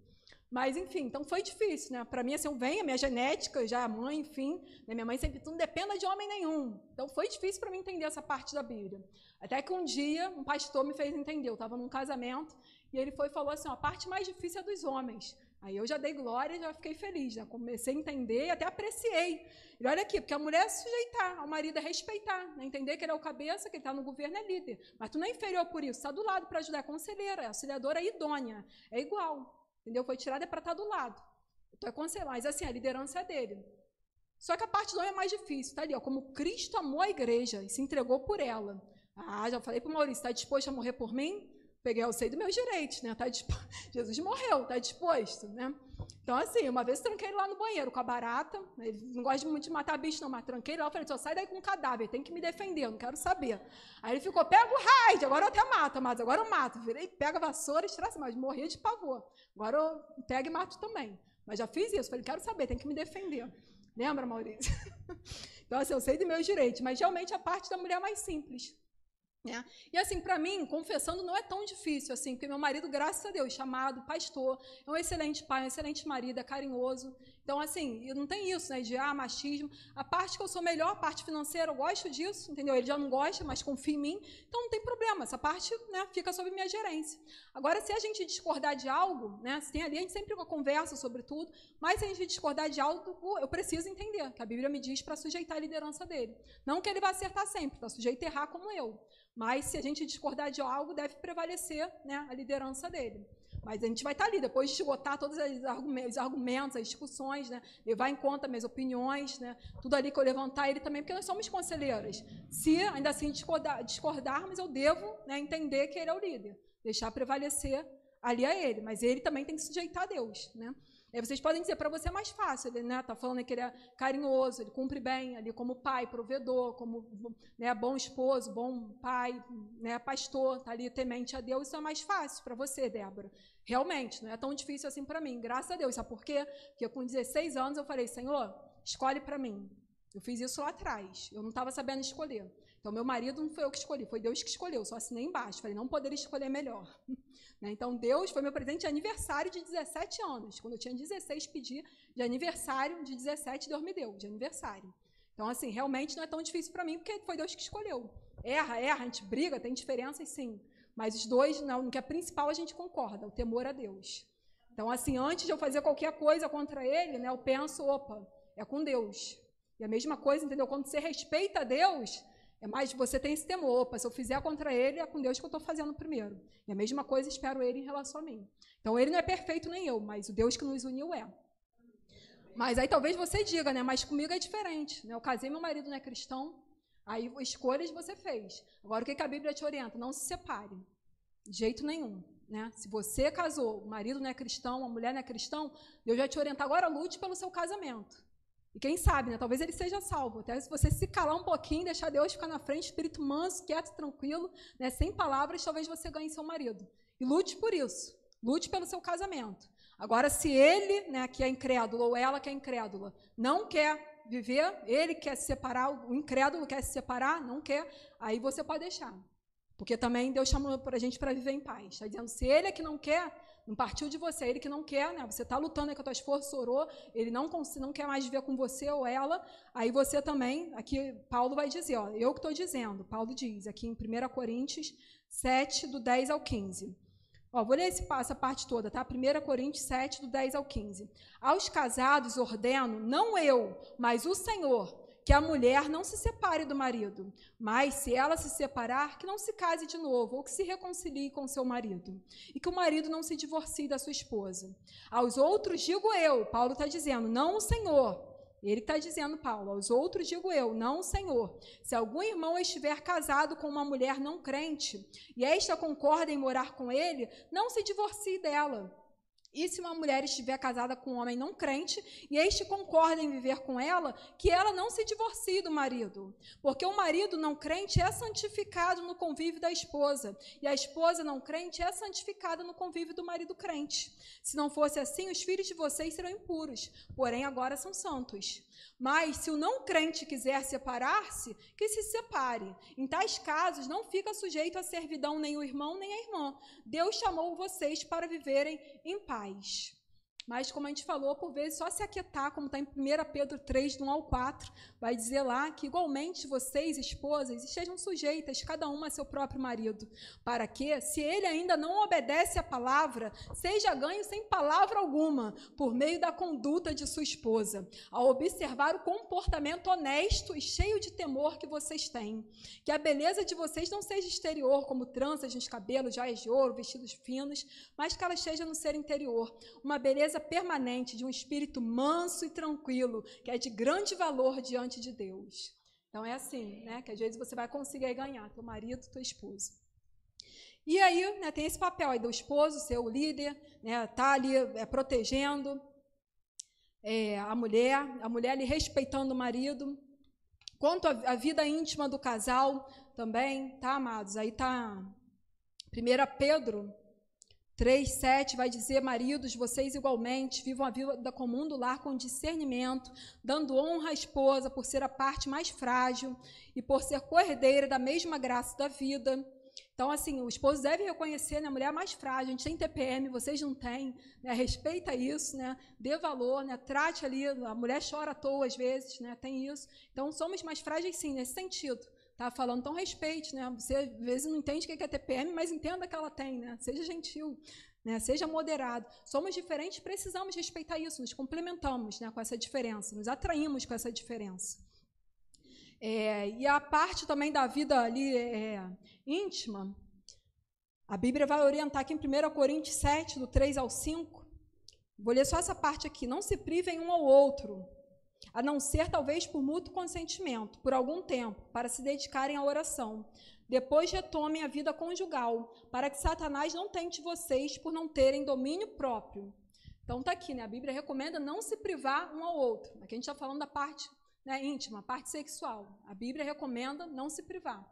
[SPEAKER 1] Mas, enfim, então foi difícil, né? Para mim, assim, a minha genética, já a mãe, enfim, né? Minha mãe sempre, tu não dependa de homem nenhum. Então foi difícil para mim entender essa parte da Bíblia. Até que um dia, um pastor me fez entender, eu estava num casamento, e ele foi e falou assim, a parte mais difícil é dos homens. Aí eu já dei glória e já fiquei feliz, né? Comecei a entender e até apreciei. E olha aqui, porque a mulher é sujeitar, ao marido é respeitar, né? Entender que ele é o cabeça, que ele está no governo, é líder. Mas tu não é inferior por isso, está do lado para ajudar, é conselheira, é auxiliadora, é idônea, é igual. Entendeu? Foi tirada para estar do lado. Tu é conselheiro, mas assim, a liderança é dele. Só que a parte do homem é mais difícil, tá ali, ó, como Cristo amou a igreja e se entregou por ela. Ah, já falei para o Maurício, está disposto a morrer por mim? Peguei o sei dos meus direitos, né? Jesus morreu, está disposto, né? Então, assim, uma vez tranquei ele lá no banheiro com a barata, ele não gosta muito de matar bicho, não, mas tranquei ele lá, eu falei, só sai daí com um cadáver, tem que me defender, eu não quero saber. Aí ele ficou, pega o raid, agora eu até mato, mas agora eu mato. Virei, pega a vassoura, estressa, mas morria de pavor. Agora eu pego e mato também. Mas já fiz isso, falei, quero saber, tem que me defender. Lembra, Maurício? Então, assim, eu sei dos meus direitos, mas realmente a parte da mulher é mais simples. É. E assim, para mim, confessando, não é tão difícil assim, porque meu marido, graças a Deus, chamado pastor, é um excelente pai, um excelente marido, é carinhoso. Então, assim, não tem isso, né, de machismo. A parte que eu sou melhor, a parte financeira, eu gosto disso, entendeu? Ele já não gosta, mas confia em mim, então não tem problema. Essa parte, né, fica sob minha gerência. Agora, se a gente discordar de algo, né, se tem ali, a gente sempre conversa sobre tudo, mas se a gente discordar de algo, eu preciso entender que a Bíblia me diz para sujeitar a liderança dele. Não que ele vai acertar sempre, está sujeito a errar como eu. Mas se a gente discordar de algo, deve prevalecer, né, a liderança dele. Mas a gente vai estar ali, depois de esgotar todos os argumentos, as discussões, né, levar em conta minhas opiniões, né, tudo ali que eu levantar, ele também, porque nós somos conselheiras. Se ainda assim discordarmos, eu devo, né, entender que ele é o líder, deixar prevalecer ali a ele, mas ele também tem que sujeitar a Deus, né? Aí vocês podem dizer, para você é mais fácil, ele, né, tá falando que ele é carinhoso, ele cumpre bem ali como pai, provedor, como, né, bom esposo, bom pai, né, pastor, tá ali temente a Deus, isso é mais fácil para você, Débora. Realmente, não é tão difícil assim para mim, graças a Deus. Sabe por quê? Porque com 16 anos eu falei, Senhor, escolhe para mim. Eu fiz isso lá atrás, eu não estava sabendo escolher. Então, meu marido não foi eu que escolhi, foi Deus que escolheu, só assinei embaixo, falei, não poderia escolher melhor. Então, Deus foi meu presente de aniversário de 17 anos. Quando eu tinha 16, pedi de aniversário de 17, Deus me deu, de aniversário. Então, assim, realmente não é tão difícil para mim, porque foi Deus que escolheu. Erra, a gente briga, tem diferenças, sim. Mas os dois, no que é principal, a gente concorda, o temor a Deus. Então, assim, antes de eu fazer qualquer coisa contra ele, né, eu penso, opa, é com Deus. E a mesma coisa, entendeu? Quando você respeita a Deus, é mais você tem esse temor. Opa, se eu fizer contra ele, é com Deus que eu estou fazendo primeiro. E a mesma coisa espero ele em relação a mim. Então, ele não é perfeito nem eu, mas o Deus que nos uniu é. Mas aí talvez você diga, né? Mas comigo é diferente. Né? Eu casei, meu marido não é cristão, aí escolhas você fez. Agora, o que a Bíblia te orienta? Não se separe. De jeito nenhum. Né? Se você casou, o marido não é cristão, a mulher não é cristão, Deus vai te orientar. Agora, lute pelo seu casamento. E quem sabe, né? Talvez ele seja salvo. Até se você se calar um pouquinho, deixar Deus ficar na frente, espírito manso, quieto, tranquilo, né? Sem palavras, talvez você ganhe seu marido. E lute por isso. Lute pelo seu casamento. Agora, se ele, né, que é incrédulo, ou ela que é incrédula, não quer viver, ele quer se separar, o incrédulo quer se separar, não quer, aí você pode deixar. Porque também Deus chamou para a gente para viver em paz. Está dizendo, se ele é que não quer, não partiu de você, ele que não quer, né? Você está lutando aí com a tua esforço, orou, ele não quer mais viver com você ou ela, aí você também, aqui Paulo vai dizer, ó, eu que estou dizendo, Paulo diz, aqui em 1 Coríntios 7, do 10 ao 15. Ó, vou ler essa parte toda, tá? 1 Coríntios 7, do 10 ao 15. Aos casados ordeno, não eu, mas o Senhor, que a mulher não se separe do marido, mas se ela se separar, que não se case de novo, ou que se reconcilie com seu marido, e que o marido não se divorcie da sua esposa. Aos outros digo eu, Paulo está dizendo, não o Senhor. Ele está dizendo, Paulo, aos outros digo eu, não o Senhor. Se algum irmão estiver casado com uma mulher não crente, e esta concorda em morar com ele, não se divorcie dela. E se uma mulher estiver casada com um homem não crente, e este concorda em viver com ela, que ela não se divorcie do marido. Porque o marido não crente é santificado no convívio da esposa, e a esposa não crente é santificada no convívio do marido crente. Se não fosse assim, os filhos de vocês serão impuros, porém agora são santos. Mas se o não crente quiser separar-se, que se separe. Em tais casos, não fica sujeito à servidão nem o irmão nem a irmã. Deus chamou vocês para viverem em paz. Mas, como a gente falou, por vezes, só se aquietar, como está em 1 Pedro 3, do 1 ao 4, vai dizer lá que, igualmente, vocês, esposas, estejam sujeitas, cada uma a seu próprio marido, para que, se ele ainda não obedece à palavra, seja ganho sem palavra alguma, por meio da conduta de sua esposa, ao observar o comportamento honesto e cheio de temor que vocês têm. Que a beleza de vocês não seja exterior, como tranças nos cabelos, joias de ouro, vestidos finos, mas que ela esteja no ser interior, uma beleza permanente de um espírito manso e tranquilo, que é de grande valor diante de Deus. Então é assim, né, que às vezes você vai conseguir ganhar teu marido, tua esposa. E aí, né, tem esse papel aí do esposo ser o líder, né, tá ali protegendo a mulher ali respeitando o marido. Quanto à vida íntima do casal também, tá, amados? Aí tá 1 Pedro 3:7 vai dizer, maridos, vocês igualmente vivam a vida comum do lar com discernimento, dando honra à esposa por ser a parte mais frágil e por ser coerdeira da mesma graça da vida. Então, assim, o esposo deve reconhecer, né, a mulher mais frágil, a gente tem TPM, vocês não têm, né, respeita isso, né, dê valor, né, trate ali, a mulher chora à toa às vezes, né, tem isso. Então, somos mais frágeis sim, nesse sentido. Tá falando, então respeite, né? Você às vezes não entende o que é TPM, mas entenda que ela tem, né? Seja gentil, né? Seja moderado. Somos diferentes, precisamos respeitar isso, nos complementamos, né, com essa diferença, nos atraímos com essa diferença. E a parte também da vida ali íntima, a Bíblia vai orientar aqui em 1 Coríntios 7, do 3 ao 5. Vou ler só essa parte aqui. Não se privem um ao outro, a não ser talvez por mútuo consentimento, por algum tempo, para se dedicarem à oração. Depois retomem a vida conjugal, para que Satanás não tente vocês por não terem domínio próprio. Então está aqui, né? A Bíblia recomenda não se privar um ao outro. Aqui a gente está falando da parte, né, íntima, a parte sexual. A Bíblia recomenda não se privar.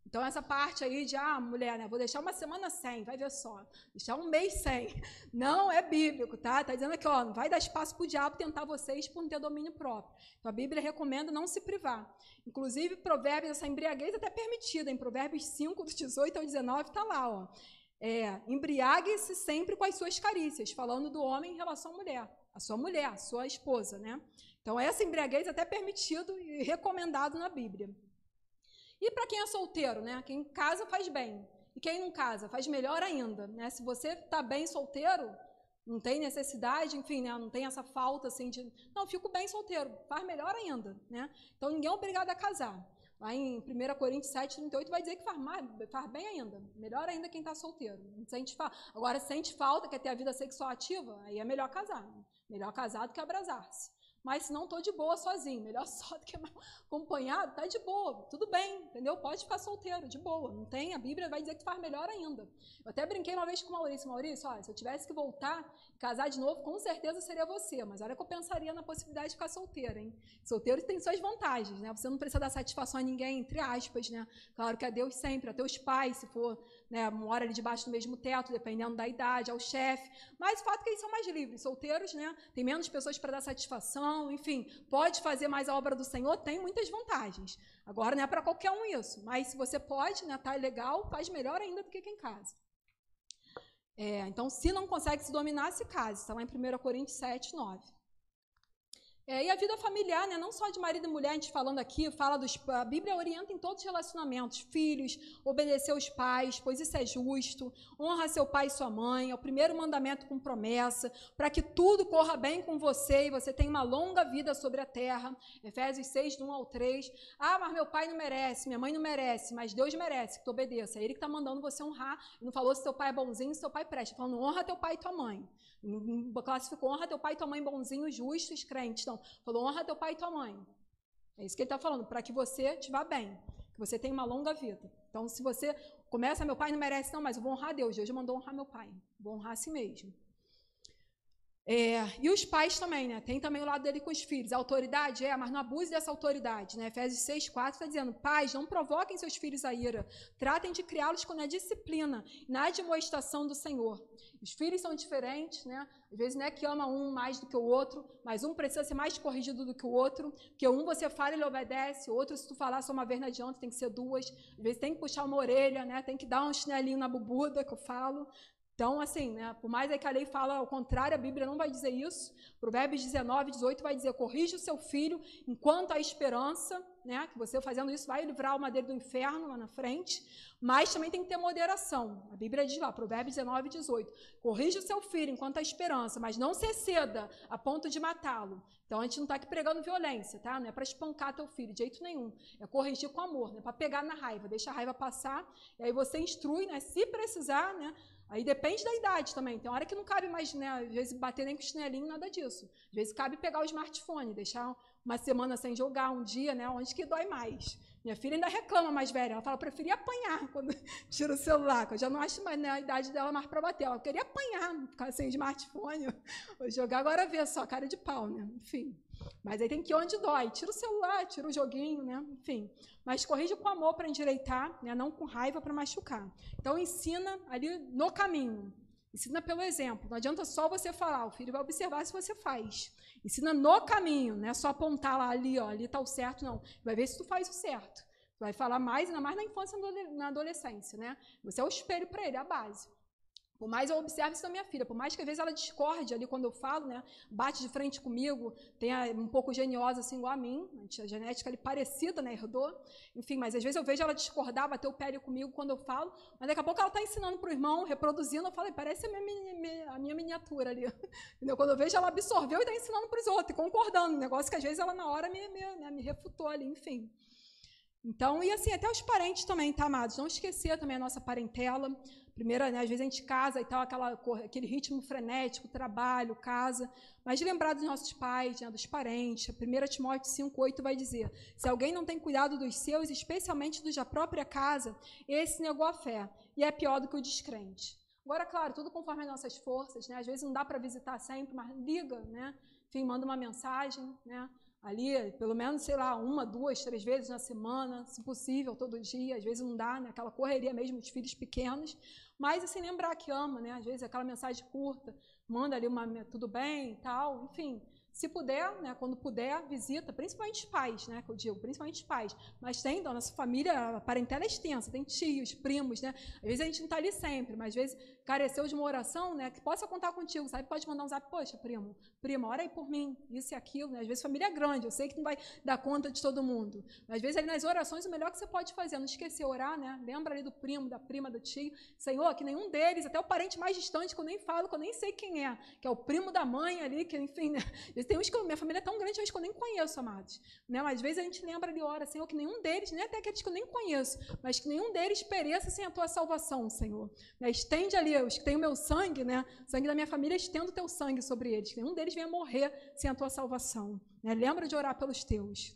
[SPEAKER 1] Então essa parte aí de, mulher, né, vou deixar uma semana sem, vai ver só, deixar um mês sem, não é bíblico, tá? Está dizendo aqui, ó, não vai dar espaço para o diabo tentar vocês por não ter domínio próprio. Então a Bíblia recomenda não se privar. Inclusive, Provérbios, essa embriaguez até permitida, em Provérbios 5, do 18 ao 19, está lá, ó. Embriague-se sempre com as suas carícias, falando do homem em relação à mulher, a sua esposa, né? Então essa embriaguez é até permitido e recomendado na Bíblia. E para quem é solteiro, né? Quem casa faz bem. E quem não casa faz melhor ainda, né? Se você está bem solteiro, não tem necessidade, enfim, né? Não tem essa falta assim de, não, fico bem solteiro, faz melhor ainda, né? Então ninguém é obrigado a casar. Lá em 1 Coríntios 7, 38 vai dizer que faz bem ainda, melhor ainda quem está solteiro. Não sente falta. Agora, sente falta, quer ter a vida sexual ativa, aí é melhor casar. Melhor casar do que abrasar-se. Mas se não estou de boa sozinho, melhor só do que acompanhado, tá de boa, tudo bem, entendeu? Pode ficar solteiro, de boa, não tem, a Bíblia vai dizer que faz melhor ainda. Eu até brinquei uma vez com o Maurício, olha, se eu tivesse que voltar e casar de novo, com certeza seria você, mas olha que eu pensaria na possibilidade de ficar solteira, hein? Solteiro tem suas vantagens, né? Você não precisa dar satisfação a ninguém, entre aspas, né? Claro que a Deus sempre, a teus pais, se for, né, mora ali debaixo do mesmo teto, dependendo da idade, ao chefe, mas o fato é que eles são mais livres, solteiros, né? Tem menos pessoas para dar satisfação, enfim, pode fazer mais a obra do Senhor, tem muitas vantagens. Agora, não é para qualquer um isso, mas se você pode, né, tá legal, faz melhor ainda do que quem casa. Então, se não consegue se dominar, se case. Está lá em 1 Coríntios 7, 9. E a vida familiar, né, não só de marido e mulher, a gente falando aqui, a Bíblia orienta em todos os relacionamentos, filhos, obedecer aos pais, pois isso é justo, honra seu pai e sua mãe, é o primeiro mandamento com promessa, para que tudo corra bem com você e você tenha uma longa vida sobre a terra. Efésios 6, do 1 ao 3. Mas meu pai não merece, minha mãe não merece, mas Deus merece que tu obedeça. É Ele que está mandando você honrar. Ele não falou se teu pai é bonzinho, se teu pai presta. Falando, honra teu pai e tua mãe. Classificou, honra teu pai e tua mãe bonzinhos, justos, crentes. Então, falou, honra teu pai e tua mãe. É isso que ele está falando, para que você te vá bem, que você tenha uma longa vida. Então, se você começa, meu pai não merece, não, mas eu vou honrar Deus. Deus mandou honrar meu pai. Vou honrar a si mesmo. E os pais também, né? Tem também o lado dele com os filhos. A autoridade mas não abuse dessa autoridade, né? Efésios 6, 4 está dizendo, pais, não provoquem seus filhos a ira, tratem de criá-los com a disciplina, na admoestação do Senhor. Os filhos são diferentes, né? Às vezes não é que ama um mais do que o outro, mas um precisa ser mais corrigido do que o outro, porque um você fala, ele obedece, o outro, se tu falar só uma vez não adianta, tem que ser duas. Às vezes tem que puxar uma orelha, né? Tem que dar um chinelinho na bubuda, que eu falo. Então, assim, né, por mais que a lei fala ao contrário, a Bíblia não vai dizer isso. Provérbios 19, 18 vai dizer, corrija o seu filho enquanto há esperança, né, que você fazendo isso vai livrar a alma dele do inferno lá na frente, mas também tem que ter moderação. A Bíblia diz lá, Provérbios 19, 18, corrija o seu filho enquanto há esperança, mas não se exceda a ponto de matá-lo. Então, a gente não está aqui pregando violência, tá? Não é para espancar teu filho, de jeito nenhum. É corrigir com amor, não é para pegar na raiva, deixa a raiva passar, e aí você instrui, né, se precisar, né, aí depende da idade também. Tem hora que não cabe mais, né, às vezes, bater nem com chinelinho, nada disso. Às vezes cabe pegar o smartphone, deixar uma semana sem jogar, um dia, né, onde que dói mais. Minha filha ainda reclama mais velha. Ela fala, eu preferia apanhar quando tira o celular, que eu já não acho mais, né, a idade dela mais para bater. Ela queria apanhar, ficar sem smartphone, ou jogar, agora ver só, cara de pau, né? Enfim. Mas aí tem que ir onde dói. Tira o celular, tira o joguinho, né? Enfim. Mas corrige com amor para endireitar, né? Não com raiva para machucar. Então, ensina ali no caminho. Ensina pelo exemplo. Não adianta só você falar, o filho vai observar se você faz. Ensina no caminho, não é só apontar lá, ali está o certo, não. Vai ver se tu faz o certo. Tu vai falar mais, ainda mais na infância e na adolescência, né? Você é o espelho para ele, é a base. Por mais eu observo isso da minha filha, por mais que às vezes ela discorde ali quando eu falo, né, bate de frente comigo, tenha um pouco geniosa assim igual a mim, a genética ali parecida, né, herdou, enfim, mas às vezes eu vejo ela discordar, bater o pé ali comigo quando eu falo, mas daqui a pouco ela está ensinando para o irmão, reproduzindo, eu falo, parece a minha miniatura ali, entendeu? Quando eu vejo ela absorveu e está ensinando para os outros, e concordando, negócio que às vezes ela na hora me refutou ali, enfim. Então, e assim, até os parentes também, tá, amados? Não esquecer também a nossa parentela. Primeiro, né, às vezes a gente casa e tal, aquele ritmo frenético, trabalho, casa. Mas lembrar dos nossos pais, né, dos parentes. 1 Timóteo 5,8 vai dizer: se alguém não tem cuidado dos seus, especialmente dos da própria casa, esse negou a fé. E é pior do que o descrente. Agora, claro, tudo conforme as nossas forças, né? Às vezes não dá para visitar sempre, mas liga, né? Enfim, manda uma mensagem, né? Ali, pelo menos, sei lá, 1, 2, 3 vezes na semana, se possível, todo dia. Às vezes não dá, né? Aquela correria mesmo dos filhos pequenos. Mas, assim, lembrar que ama, né? Às vezes aquela mensagem curta, manda ali uma tudo bem e tal, enfim. Se puder, né, quando puder, visita, principalmente os pais, né, que eu digo, principalmente os pais. Mas tem, da nossa família, a parentela é extensa, tem tios, primos, né? Às vezes a gente não está ali sempre, mas às vezes careceu de uma oração, né, que possa contar contigo, sabe? Pode mandar um zap, poxa, prima, ora aí por mim, isso e aquilo, né? Às vezes a família é grande, eu sei que não vai dar conta de todo mundo. Mas às vezes ali nas orações, o melhor que você pode fazer, não esquecer orar, né? Lembra ali do primo, da prima, do tio. Senhor, que nenhum deles, até o parente mais distante, que eu nem falo, que eu nem sei quem é, que é o primo da mãe ali, que enfim, né? Tem uns que minha família é tão grande, que eu nem conheço, amados. Né? Mas às vezes a gente lembra ali, ora, Senhor, que nenhum deles, nem até aqueles que eu nem conheço, mas que nenhum deles pereça sem a tua salvação, Senhor. Né? Estende ali, os que têm o meu sangue, né? O sangue da minha família, estenda o teu sangue sobre eles, que nenhum deles venha morrer sem a tua salvação. Né? Lembra de orar pelos teus.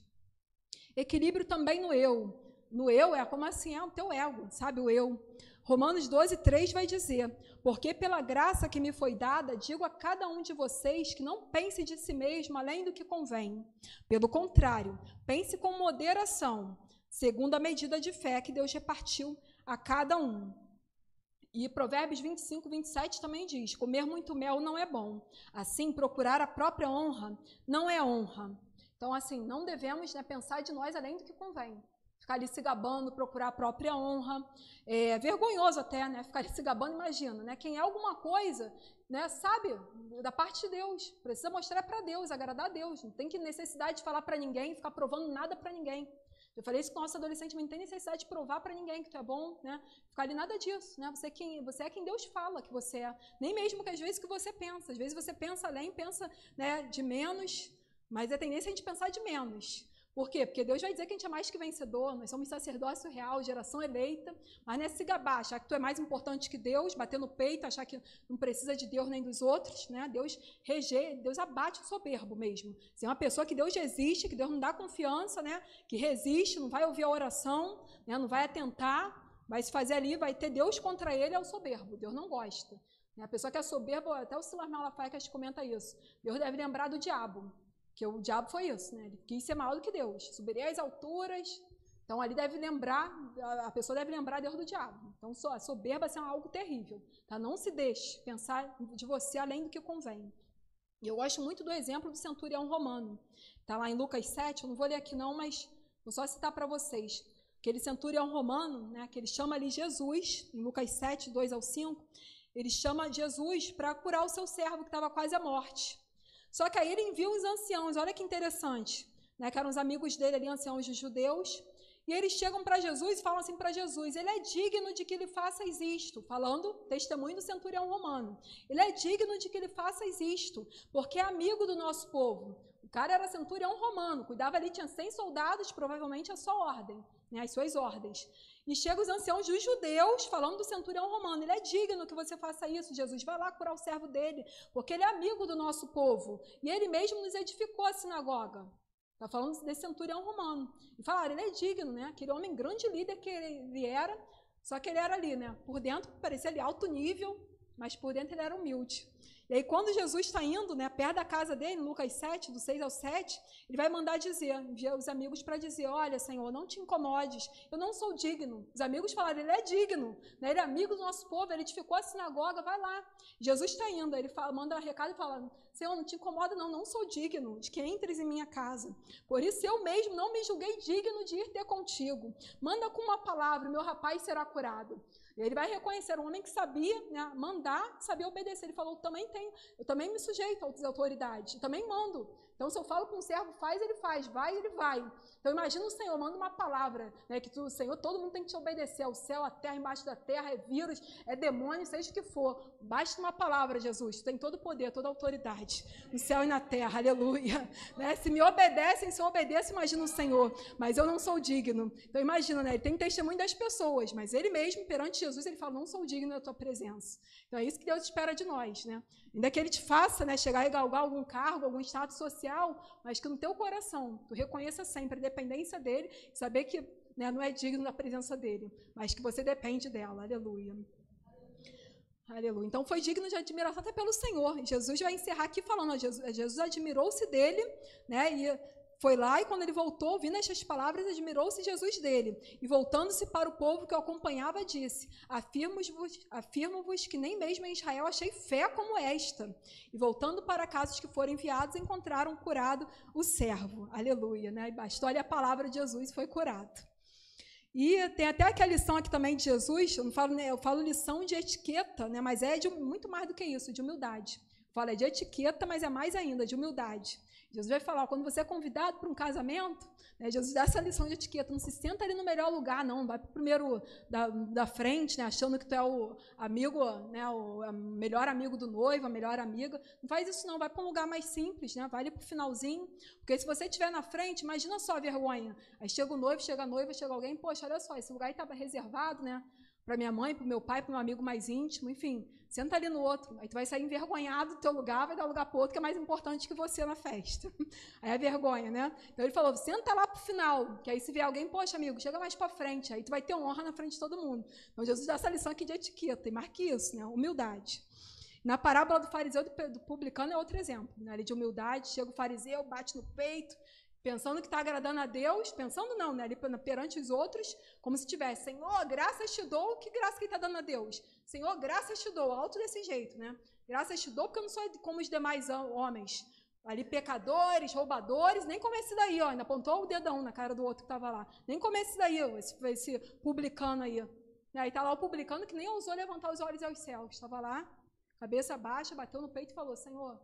[SPEAKER 1] Equilíbrio também no eu. No eu é como assim, é o teu ego, sabe, o eu. Romanos 12,3 vai dizer: porque pela graça que me foi dada, digo a cada um de vocês que não pense de si mesmo além do que convém. Pelo contrário, pense com moderação, segundo a medida de fé que Deus repartiu a cada um. E Provérbios 25:27 também diz: comer muito mel não é bom. Assim, procurar a própria honra não é honra. Então, assim, não devemos, né, pensar de nós além do que convém. Ficar ali se gabando, procurar a própria honra. É vergonhoso até, né? Ficar ali se gabando, imagina, né? Quem é alguma coisa, né, sabe, da parte de Deus. Precisa mostrar para Deus, agradar a Deus. Não tem que necessidade de falar para ninguém, ficar provando nada para ninguém. Eu falei isso com o nosso adolescente, mas não tem necessidade de provar para ninguém que tu é bom, né? Ficar ali nada disso, né? Você é quem Deus fala que você é. Nem mesmo que às vezes que você pensa. Às vezes você pensa além, pensa, né, de menos, mas a tendência é a gente pensar de menos. Por quê? Porque Deus vai dizer que a gente é mais que vencedor, nós somos sacerdócio real, geração eleita, mas não é se gabar, achar que tu é mais importante que Deus, bater no peito, achar que não precisa de Deus nem dos outros, né? Deus abate o soberbo mesmo. Se é uma pessoa que Deus resiste, que Deus não dá confiança, né? Que resiste, não vai ouvir a oração, né? Não vai atentar, vai se fazer ali, vai ter Deus contra ele, é o soberbo. Deus não gosta. A pessoa que é soberba, até o Silas Malafaia que comenta isso, Deus deve lembrar do diabo. Que o diabo foi isso, né? Ele quis ser maior do que Deus. Subirei às alturas. Então, ali deve lembrar, a pessoa deve lembrar Deus do diabo. Então, a soberba é algo terrível. Tá? Não se deixe pensar de você além do que convém. E eu gosto muito do exemplo do centurião romano. Está lá em Lucas 7, eu não vou ler aqui não, mas vou só citar para vocês. Aquele centurião romano, né, que ele chama ali Jesus, em Lucas 7, 2-5, ele chama Jesus para curar o seu servo que estava quase à morte. Só que aí ele envia os anciãos, olha que interessante, né, que eram os amigos dele ali, anciãos dos judeus, e eles chegam para Jesus e falam assim para Jesus: ele é digno de que lhe faças isto, falando testemunho do centurião romano, ele é digno de que lhe faças isto, porque é amigo do nosso povo. O cara era centurião romano, cuidava ali, tinha 100 soldados, provavelmente a sua ordem, né, as suas ordens. E chegam os anciãos dos judeus, falando do centurião romano: ele é digno que você faça isso, Jesus, vai lá curar o servo dele, porque ele é amigo do nosso povo, e ele mesmo nos edificou a sinagoga. Está falando desse centurião romano. E falaram: ele é digno, né? Aquele homem grande líder que ele era, só que ele era ali, né? Por dentro parecia ali alto nível, mas por dentro ele era humilde. E aí, quando Jesus está indo, né, perto da casa dele, em Lucas 7, do 6-7, ele vai mandar dizer, enviar os amigos para dizer: olha, Senhor, não te incomodes, eu não sou digno. Os amigos falaram: ele é digno, né, ele é amigo do nosso povo, ele edificou a sinagoga, vai lá. Jesus está indo, ele manda um recado e fala: Senhor, não te incomoda não, não sou digno de que entres em minha casa. Por isso eu mesmo não me julguei digno de ir ter contigo. Manda com uma palavra, meu rapaz será curado. Ele vai reconhecer um homem que sabia, né, mandar, sabia obedecer. Ele falou, eu também me sujeito às autoridades, eu também mando. Então, se eu falo para um servo, faz, ele faz, vai, ele vai. Então, imagina o Senhor, manda uma palavra, né, que o Senhor, todo mundo tem que te obedecer, ao céu, à terra, embaixo da terra, é vírus, é demônio, seja o que for. Basta uma palavra, Jesus, tu tem todo o poder, toda a autoridade, no céu e na terra, aleluia. Né? Se me obedecem, se eu obedeço, imagina o Senhor, mas eu não sou digno. Então, imagina, né, ele tem testemunho das pessoas, mas ele mesmo, perante Jesus, ele fala, não sou digno da tua presença. Então, é isso que Deus espera de nós, né? Ainda que ele te faça, né, chegar e galgar algum cargo, algum status social, mas que no teu coração tu reconheça sempre a dependência dele, saber que, né, não é digno da presença dele, mas que você depende dela. Aleluia. Aleluia. Então foi digno de admiração até pelo Senhor. Jesus vai encerrar aqui falando, ó, Jesus admirou-se dele, né, e foi lá e quando ele voltou, ouvindo estas palavras, admirou-se Jesus dele. E voltando-se para o povo que o acompanhava, disse, afirmo-vos que nem mesmo em Israel achei fé como esta. E voltando para casa os que foram enviados, encontraram curado o servo. Aleluia. Né? E bastou ali a palavra de Jesus e foi curado. E tem até aquela lição aqui também de Jesus, eu falo lição de etiqueta, né? Mas é de muito mais do que isso, de humildade. Fala de etiqueta, mas é mais ainda, de humildade. Jesus vai falar, quando você é convidado para um casamento, né, Jesus dá essa lição de etiqueta, não se senta ali no melhor lugar, não, vai para o primeiro da frente, né, achando que tu é o amigo, né, o melhor amigo do noivo, a melhor amiga, não faz isso não, vai para um lugar mais simples, né, vai ali para o finalzinho, porque se você estiver na frente, imagina só a vergonha, aí chega o noivo, chega a noiva, chega alguém, poxa, olha só, esse lugar estava reservado, né, para minha mãe, para o meu pai, para um amigo mais íntimo, enfim, senta ali no outro, aí tu vai sair envergonhado do teu lugar, vai dar lugar para outro que é mais importante que você na festa. Aí é vergonha, né? Então ele falou, senta lá para o final, que aí se vier alguém, poxa amigo, chega mais para frente, aí tu vai ter honra na frente de todo mundo. Então Jesus dá essa lição aqui de etiqueta, e marque isso, né? Humildade. Na parábola do fariseu e do publicano é outro exemplo, né? De humildade, chega o fariseu, bate no peito, pensando que está agradando a Deus, pensando não, né? Ali perante os outros, como se tivesse, Senhor, graças te dou, que graça que ele está dando a Deus? Senhor, graças te dou, alto desse jeito, né? Graças te dou, porque eu não sou como os demais homens, ali pecadores, roubadores, nem comece daí, ó, ainda apontou o dedão na cara do outro que estava lá, nem comece daí, ó, esse publicano aí. Aí está lá o publicano que nem ousou levantar os olhos aos céus, estava lá, cabeça baixa, bateu no peito e falou, Senhor,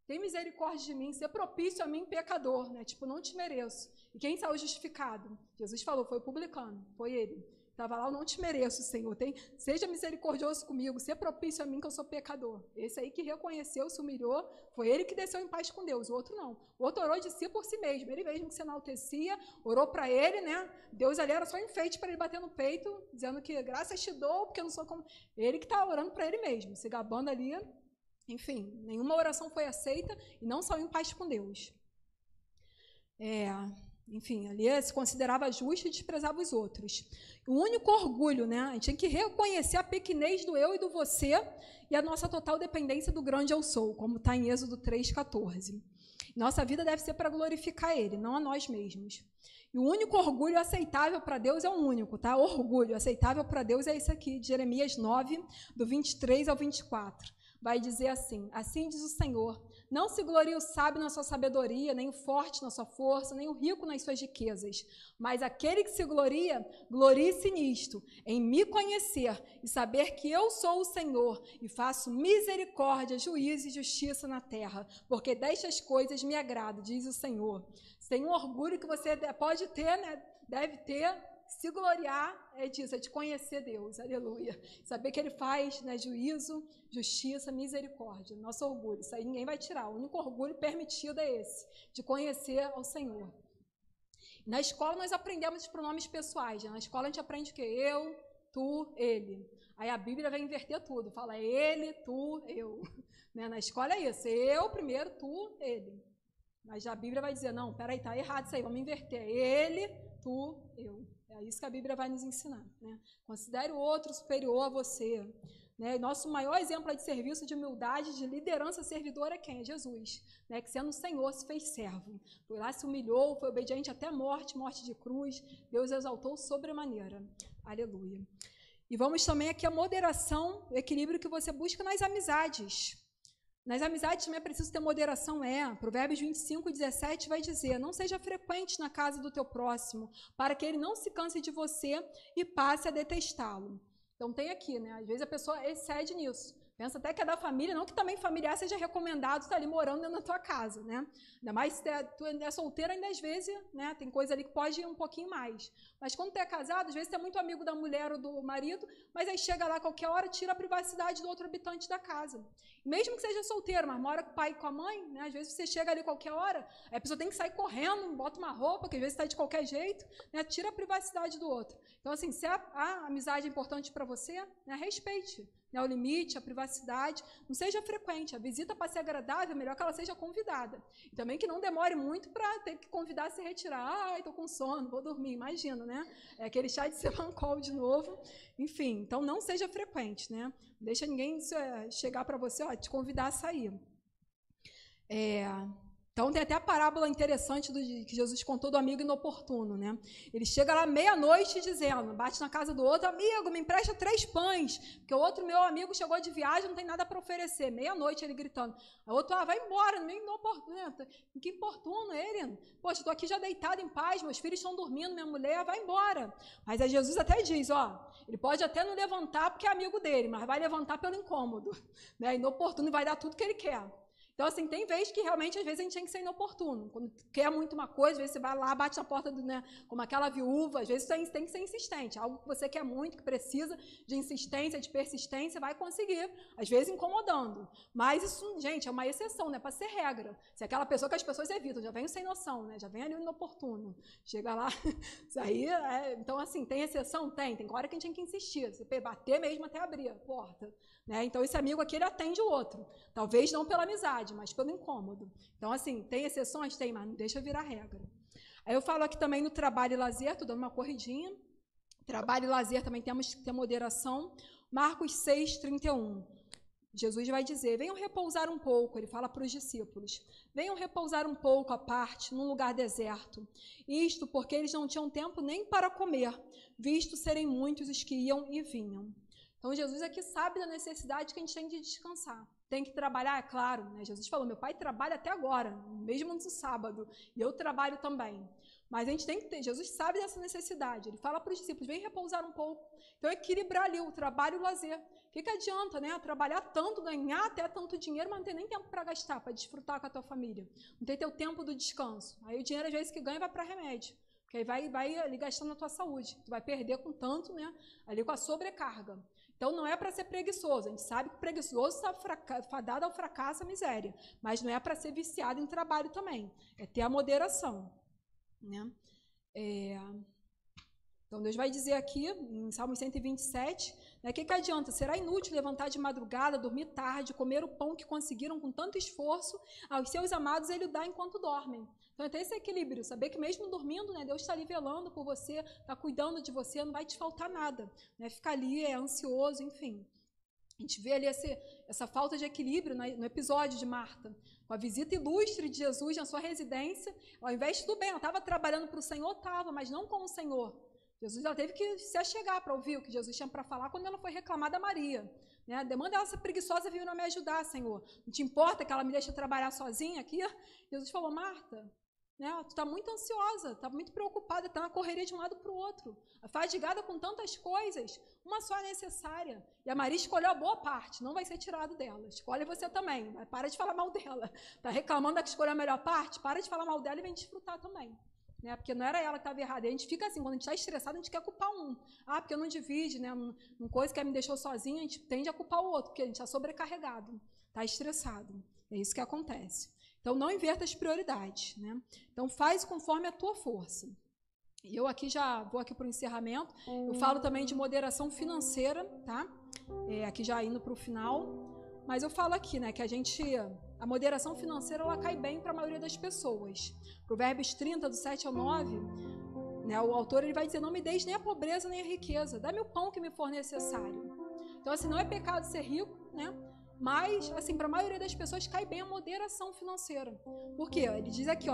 [SPEAKER 1] tem misericórdia de mim, ser propício a mim, pecador, né? Tipo, não te mereço. E quem saiu justificado? Jesus falou, foi o publicano, foi ele. Estava lá, eu não te mereço, Senhor. Seja misericordioso comigo, ser propício a mim, que eu sou pecador. Esse aí que reconheceu, se humilhou, foi ele que desceu em paz com Deus, o outro não. O outro orou de si por si mesmo, ele mesmo que se enaltecia, orou para ele, né? Deus ali era só enfeite para ele bater no peito, dizendo que graças te dou, porque eu não sou como... Ele que está orando para ele mesmo, se gabando ali. Enfim, nenhuma oração foi aceita e não saiu em paz com Deus. Enfim, ali se considerava justo e desprezava os outros. O único orgulho, né? A gente tem que reconhecer a pequenez do eu e do você e a nossa total dependência do grande eu sou, como está em Êxodo 3,14. Nossa vida deve ser para glorificar Ele, não a nós mesmos. E o único orgulho aceitável para Deus é o único, tá? Orgulho aceitável para Deus é esse aqui, de Jeremias 9, do 23 ao 24. Vai dizer assim, assim diz o Senhor, não se glorie o sábio na sua sabedoria, nem o forte na sua força, nem o rico nas suas riquezas, mas aquele que se gloria, glorie-se nisto, em me conhecer e saber que eu sou o Senhor e faço misericórdia, juízo e justiça na terra, porque destas coisas me agrado, diz o Senhor. Tem um orgulho que você pode ter, né? Deve ter, se gloriar é disso, é de conhecer Deus, aleluia. Saber que Ele faz, né, juízo, justiça, misericórdia. Nosso orgulho, isso aí ninguém vai tirar. O único orgulho permitido é esse, de conhecer ao Senhor. Na escola nós aprendemos os pronomes pessoais. Né? Na escola a gente aprende o quê? Eu, tu, ele. Aí a Bíblia vai inverter tudo. Fala ele, tu, eu. Né? Na escola é isso. Eu primeiro, tu, ele. Mas a Bíblia vai dizer, não, peraí, tá errado isso aí, vamos inverter. Ele, tu, eu. É isso que a Bíblia vai nos ensinar. Né? Considere o outro superior a você. Né? Nosso maior exemplo de serviço, de humildade, de liderança servidora é quem? É Jesus. Né? Que sendo o Senhor se fez servo. Foi lá, se humilhou, foi obediente até a morte, morte de cruz. Deus exaltou sobremaneira. Aleluia. E vamos também aqui a moderação, o equilíbrio que você busca nas amizades. Nas amizades também é preciso ter moderação, Provérbios 25, 17 vai dizer, não seja frequente na casa do teu próximo, para que ele não se canse de você e passe a detestá-lo. Então tem aqui, né? Às vezes a pessoa excede nisso. Pensa até que é da família, não que também familiar seja recomendado estar ali morando dentro da tua casa, né? Ainda mais se tu é solteira, ainda às vezes, né? Tem coisa ali que pode ir um pouquinho mais. Mas quando tu é casado, às vezes tu é muito amigo da mulher ou do marido, mas aí chega lá a qualquer hora, tira a privacidade do outro habitante da casa. Mesmo que seja solteiro, mas mora com o pai e com a mãe, né? Às vezes você chega ali a qualquer hora, a pessoa tem que sair correndo, bota uma roupa, que às vezes está de qualquer jeito, né? Tira a privacidade do outro. Então, assim, se a amizade é importante para você, né? Respeite. O limite, a privacidade, não seja frequente. A visita, para ser agradável, é melhor que ela seja convidada. E também que não demore muito para ter que convidar a se retirar. Ai, estou com sono, vou dormir. Imagina, né? É aquele chá de semancol de novo. Enfim, então não seja frequente, né? Não deixa ninguém chegar para você, te convidar a sair. Então, tem até a parábola interessante que Jesus contou do amigo inoportuno, né? Ele chega lá meia-noite dizendo, bate na casa do outro, amigo, me empresta 3 pães, porque o outro meu amigo chegou de viagem, não tem nada para oferecer. Meia-noite ele gritando. O outro, vai embora, meio inoportuno. Que importuno ele. Poxa, estou aqui já deitado em paz, meus filhos estão dormindo, minha mulher, vai embora. Mas aí Jesus até diz, ele pode até não levantar porque é amigo dele, mas vai levantar pelo incômodo, né? Inoportuno e vai dar tudo que ele quer. Então, assim, tem vezes que realmente, às vezes, a gente tem que ser inoportuno. Quando quer muito uma coisa, às vezes você vai lá, bate na porta, né, como aquela viúva, às vezes você tem que ser insistente. Algo que você quer muito, que precisa de insistência, de persistência, vai conseguir, às vezes incomodando. Mas isso, gente, é uma exceção, não é para ser regra. Se é aquela pessoa que as pessoas evitam, já vem sem noção, né, já vem ali o inoportuno. Chega lá, isso aí, então, assim, tem exceção? Tem hora que a gente tem que insistir, você bater mesmo até abrir a porta. Né? Então, esse amigo aqui, ele atende o outro. Talvez não pela amizade, mas pelo incômodo. Então, assim, tem exceções? Tem, mas não deixa virar regra. Aí eu falo aqui também no trabalho e lazer, estou dando uma corridinha. Trabalho e lazer também temos que ter moderação. Marcos 6, 31. Jesus vai dizer, venham repousar um pouco, ele fala para os discípulos, venham repousar um pouco à parte, num lugar deserto. Isto porque eles não tinham tempo nem para comer, visto serem muitos os que iam e vinham. Então, Jesus aqui sabe da necessidade que a gente tem de descansar. Tem que trabalhar, é claro, né? Jesus falou, meu pai trabalha até agora, mesmo no sábado, e eu trabalho também. Mas a gente tem que ter, Jesus sabe dessa necessidade. Ele fala para os discípulos, vem repousar um pouco. Então, equilibrar ali o trabalho e o lazer. O que adianta, né? Trabalhar tanto, ganhar até tanto dinheiro, mas não ter nem tempo para gastar, para desfrutar com a tua família. Não ter teu tempo do descanso. Aí o dinheiro, às vezes, que ganha vai para remédio. Porque aí vai ali gastando a tua saúde. Tu vai perder com tanto, né? Ali com a sobrecarga. Então, não é para ser preguiçoso. A gente sabe que preguiçoso está fadado ao fracasso, à miséria. Mas não é para ser viciado em trabalho também. É ter a moderação. Né? Então, Deus vai dizer aqui, em Salmo 127, né, que adianta? Será inútil levantar de madrugada, dormir tarde, comer o pão que conseguiram com tanto esforço, aos seus amados ele o dá enquanto dormem. Então, é ter esse equilíbrio, saber que mesmo dormindo, né, Deus está ali velando por você, está cuidando de você, não vai te faltar nada. Né? Ficar ali, ansioso, enfim. A gente vê ali essa falta de equilíbrio no episódio de Marta, com a visita ilustre de Jesus na sua residência. Ao invés de tudo bem, ela estava trabalhando para o Senhor, estava, mas não com o Senhor. Jesus ela teve que se achegar para ouvir o que Jesus tinha para falar quando ela foi reclamar da Maria. Né? Demanda ela ser preguiçosa vir não me ajudar, Senhor. Não te importa que ela me deixe trabalhar sozinha aqui? Jesus falou, Marta, né, tu está muito ansiosa, está muito preocupada, está na correria de um lado para o outro. Fadigada com tantas coisas, uma só é necessária. E a Maria escolheu a boa parte, não vai ser tirado dela. Escolhe você também, mas para de falar mal dela. Está reclamando que escolheu a melhor parte? Para de falar mal dela e vem desfrutar também. Né? Porque não era ela que estava errada. E a gente fica assim, quando a gente está estressado, a gente quer culpar um. Porque não divide, né? Uma coisa que me deixou sozinha, a gente tende a culpar o outro, porque a gente está sobrecarregado, está estressado. É isso que acontece. Então, não inverta as prioridades. Né? Então, faz conforme a tua força. E eu aqui já vou aqui para o encerramento. Eu falo também de moderação financeira, tá? Aqui já indo para o final. Mas eu falo aqui, né, que a moderação financeira ela cai bem para a maioria das pessoas. Provérbios 30, do 7 ao 9, né, o autor ele vai dizer, não me deixe nem a pobreza nem a riqueza, dá-me o pão que me for necessário. Então, assim, não é pecado ser rico, né? Mas, assim, para a maioria das pessoas cai bem a moderação financeira. Por quê? Ele diz aqui,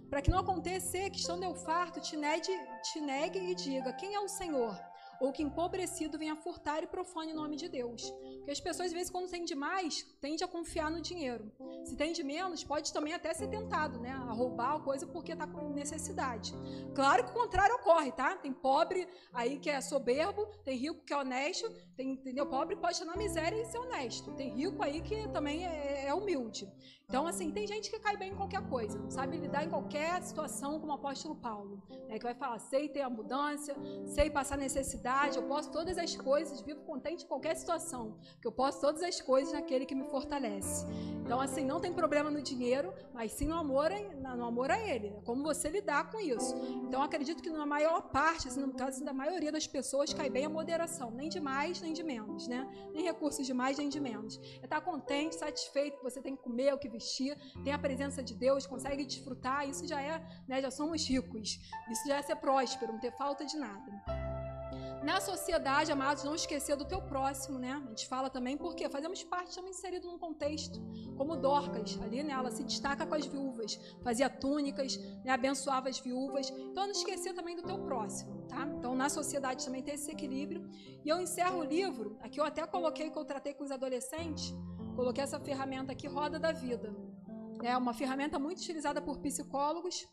[SPEAKER 1] para que não aconteça que, estando eu farto, te negue e diga, quem é o Senhor? ou que empobrecido venha furtar e profane o nome de Deus. Porque as pessoas, às vezes, quando tem demais, tendem a confiar no dinheiro. Se tem de menos, pode também até ser tentado, né, a roubar a coisa porque está com necessidade. Claro que o contrário ocorre, tá? Tem pobre aí que é soberbo, tem rico que é honesto, entendeu? Pobre pode estar na miséria e ser honesto. Tem rico aí que também é humilde. Então, assim, tem gente que cai bem em qualquer coisa, sabe lidar em qualquer situação, como o apóstolo Paulo, né, que vai falar, sei ter abundância, sei passar necessidade, eu posso todas as coisas, vivo contente em qualquer situação, que eu posso todas as coisas naquele que me fortalece. Então, assim, não tem problema no dinheiro, mas sim no amor a ele, é como você lidar com isso. Então, acredito que na maior parte, assim, no caso da maioria das pessoas, cai bem a moderação, nem de mais, nem de menos, né? Nem recursos de mais, nem de menos. É estar contente, satisfeito que você tem que comer, o que vestir, tem a presença de Deus, consegue desfrutar, isso já é, né, já somos ricos. Isso já é ser próspero, não ter falta de nada. Na sociedade, amados, não esquecer do teu próximo, né? A gente fala também porque fazemos parte também inserido num contexto, como Dorcas, ali, né? Ela se destaca com as viúvas, fazia túnicas, né? Abençoava as viúvas. Então, não esquecer também do teu próximo, tá? Então, na sociedade também tem esse equilíbrio. E eu encerro o livro, aqui eu até coloquei, que eu tratei com os adolescentes, coloquei essa ferramenta aqui, Roda da Vida. É uma ferramenta muito utilizada por psicólogos,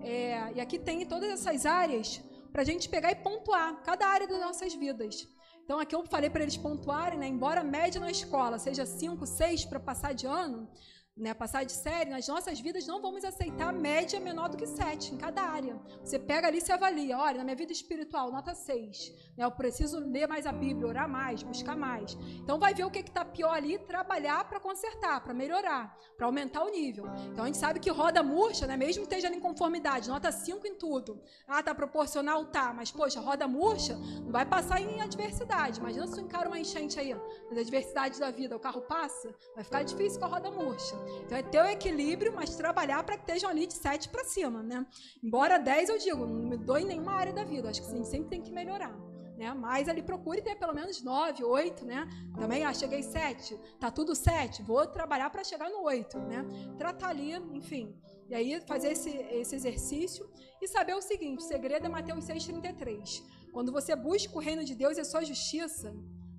[SPEAKER 1] e aqui tem todas essas áreas para a gente pegar e pontuar cada área das nossas vidas. Então, aqui eu falei para eles pontuarem, né, embora a média na escola seja 5, 6 para passar de ano, né, passar de série, nas nossas vidas não vamos aceitar média menor do que 7 em cada área. Você pega ali e se avalia, olha, na minha vida espiritual, nota 6, né, eu preciso ler mais a Bíblia, orar mais, buscar mais. Então vai ver o que está pior ali, trabalhar para consertar, para melhorar, para aumentar o nível. Então a gente sabe que roda murcha, né, mesmo que esteja em conformidade, nota 5 em tudo. Ah, tá proporcional, tá, mas poxa, roda murcha não vai passar em adversidade. Imagina se tu encara uma enchente aí, nas adversidades da vida, o carro passa, vai ficar difícil com a roda murcha. Então é ter o equilíbrio, mas trabalhar para que estejam ali de 7 para cima, né? Embora 10 eu digo, não me dou em nenhuma área da vida, acho que a gente sempre tem que melhorar, né? Mas ali procure ter pelo menos 9, 8, né? Também, cheguei 7, tá tudo 7, vou trabalhar para chegar no 8, né? Tratar ali, enfim. E aí fazer esse exercício e saber o seguinte, o segredo é Mateus 6,33. Quando você busca o reino de Deus e a sua justiça,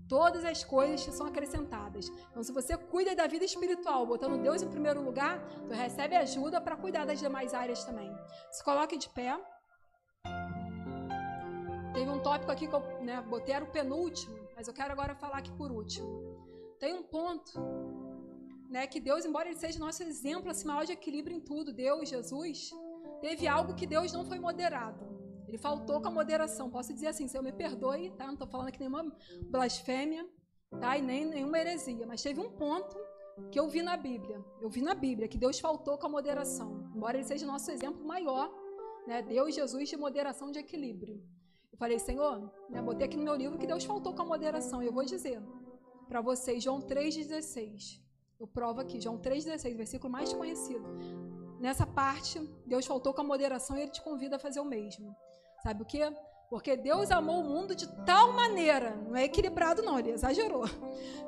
[SPEAKER 1] todas as coisas são acrescentadas. Então, se você cuida da vida espiritual, botando Deus em primeiro lugar, você recebe ajuda para cuidar das demais áreas também. Se coloque de pé. Teve um tópico aqui que eu, né, botei, era o penúltimo, mas eu quero agora falar aqui por último. Tem um ponto, né, que Deus, embora Ele seja nosso exemplo, assim, maior de equilíbrio em tudo, Deus, Jesus, teve algo que Deus não foi moderado. Ele faltou com a moderação. Posso dizer assim, Senhor, me perdoe, tá? Não estou falando aqui nenhuma blasfêmia, tá? E nem nenhuma heresia. Mas teve um ponto que eu vi na Bíblia. Eu vi na Bíblia que Deus faltou com a moderação. Embora Ele seja nosso exemplo maior, né? Deus, Jesus, de moderação, de equilíbrio. Eu falei, Senhor, né? Botei aqui no meu livro que Deus faltou com a moderação. E eu vou dizer para vocês, João 3,16. Eu provo aqui, João 3,16, versículo mais conhecido. Nessa parte, Deus faltou com a moderação e Ele te convida a fazer o mesmo. Sabe o quê? Porque Deus amou o mundo de tal maneira, não é equilibrado não, Ele exagerou.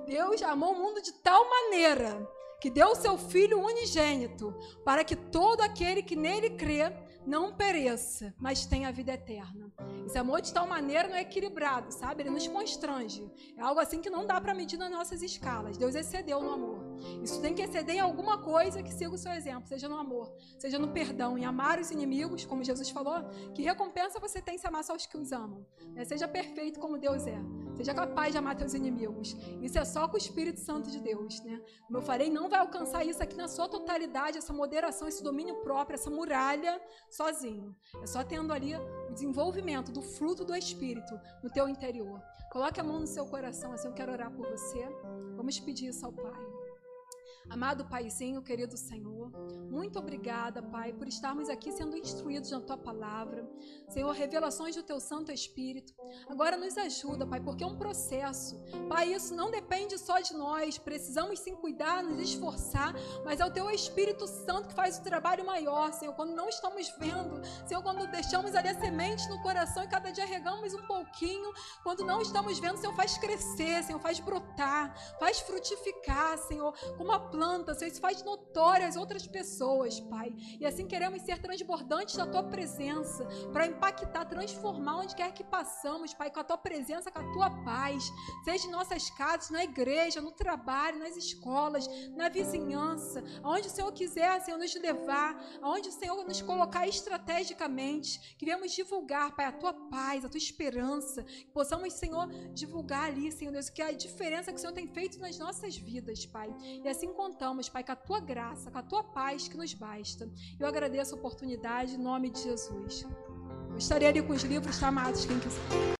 [SPEAKER 1] Deus amou o mundo de tal maneira que deu o seu Filho unigênito para que todo aquele que nele crê não pereça, mas tenha a vida eterna. Esse amor de tal maneira não é equilibrado, sabe? Ele nos constrange. É algo assim que não dá para medir nas nossas escalas. Deus excedeu no amor. Isso tem que exceder em alguma coisa que siga o seu exemplo, seja no amor, seja no perdão, em amar os inimigos, como Jesus falou, que recompensa você tem se amar só os que os amam. Né? Seja perfeito como Deus é. Seja capaz de amar teus inimigos. Isso é só com o Espírito Santo de Deus, né? Como eu falei, não vai alcançar isso aqui na sua totalidade, essa moderação, esse domínio próprio, essa muralha, sozinho. É só tendo ali o desenvolvimento do fruto do Espírito no teu interior. Coloque a mão no seu coração, assim eu quero orar por você. Vamos pedir isso ao Pai. Amado Paizinho, querido Senhor, muito obrigada, Pai, por estarmos aqui sendo instruídos na Tua Palavra. Senhor, revelações do Teu Santo Espírito. Agora nos ajuda, Pai, porque é um processo. Pai, isso não depende só de nós, precisamos sim cuidar, nos esforçar, mas é o Teu Espírito Santo que faz o trabalho maior, Senhor, quando não estamos vendo, Senhor, quando deixamos ali a semente no coração e cada dia regamos um pouquinho, quando não estamos vendo, Senhor, faz crescer, Senhor, faz brotar, faz frutificar, Senhor, como a
[SPEAKER 2] planta, Senhor, isso faz notório às outras pessoas, Pai. E assim queremos ser transbordantes da Tua presença, para impactar, transformar onde quer que passamos, Pai, com a Tua presença, com a Tua paz, seja em nossas casas, na igreja, no trabalho, nas escolas, na vizinhança, aonde o Senhor quiser, Senhor, nos levar, aonde o Senhor nos colocar estrategicamente, queremos divulgar, Pai, a Tua paz, a Tua esperança, que possamos, Senhor, divulgar ali, Senhor Deus, que a diferença que o Senhor tem feito nas nossas vidas, Pai. E assim contamos, Pai, com a Tua graça, com a Tua paz que nos basta. Eu agradeço a oportunidade em nome de Jesus. Eu estarei ali com os livros, tá, amados? Quem quiser.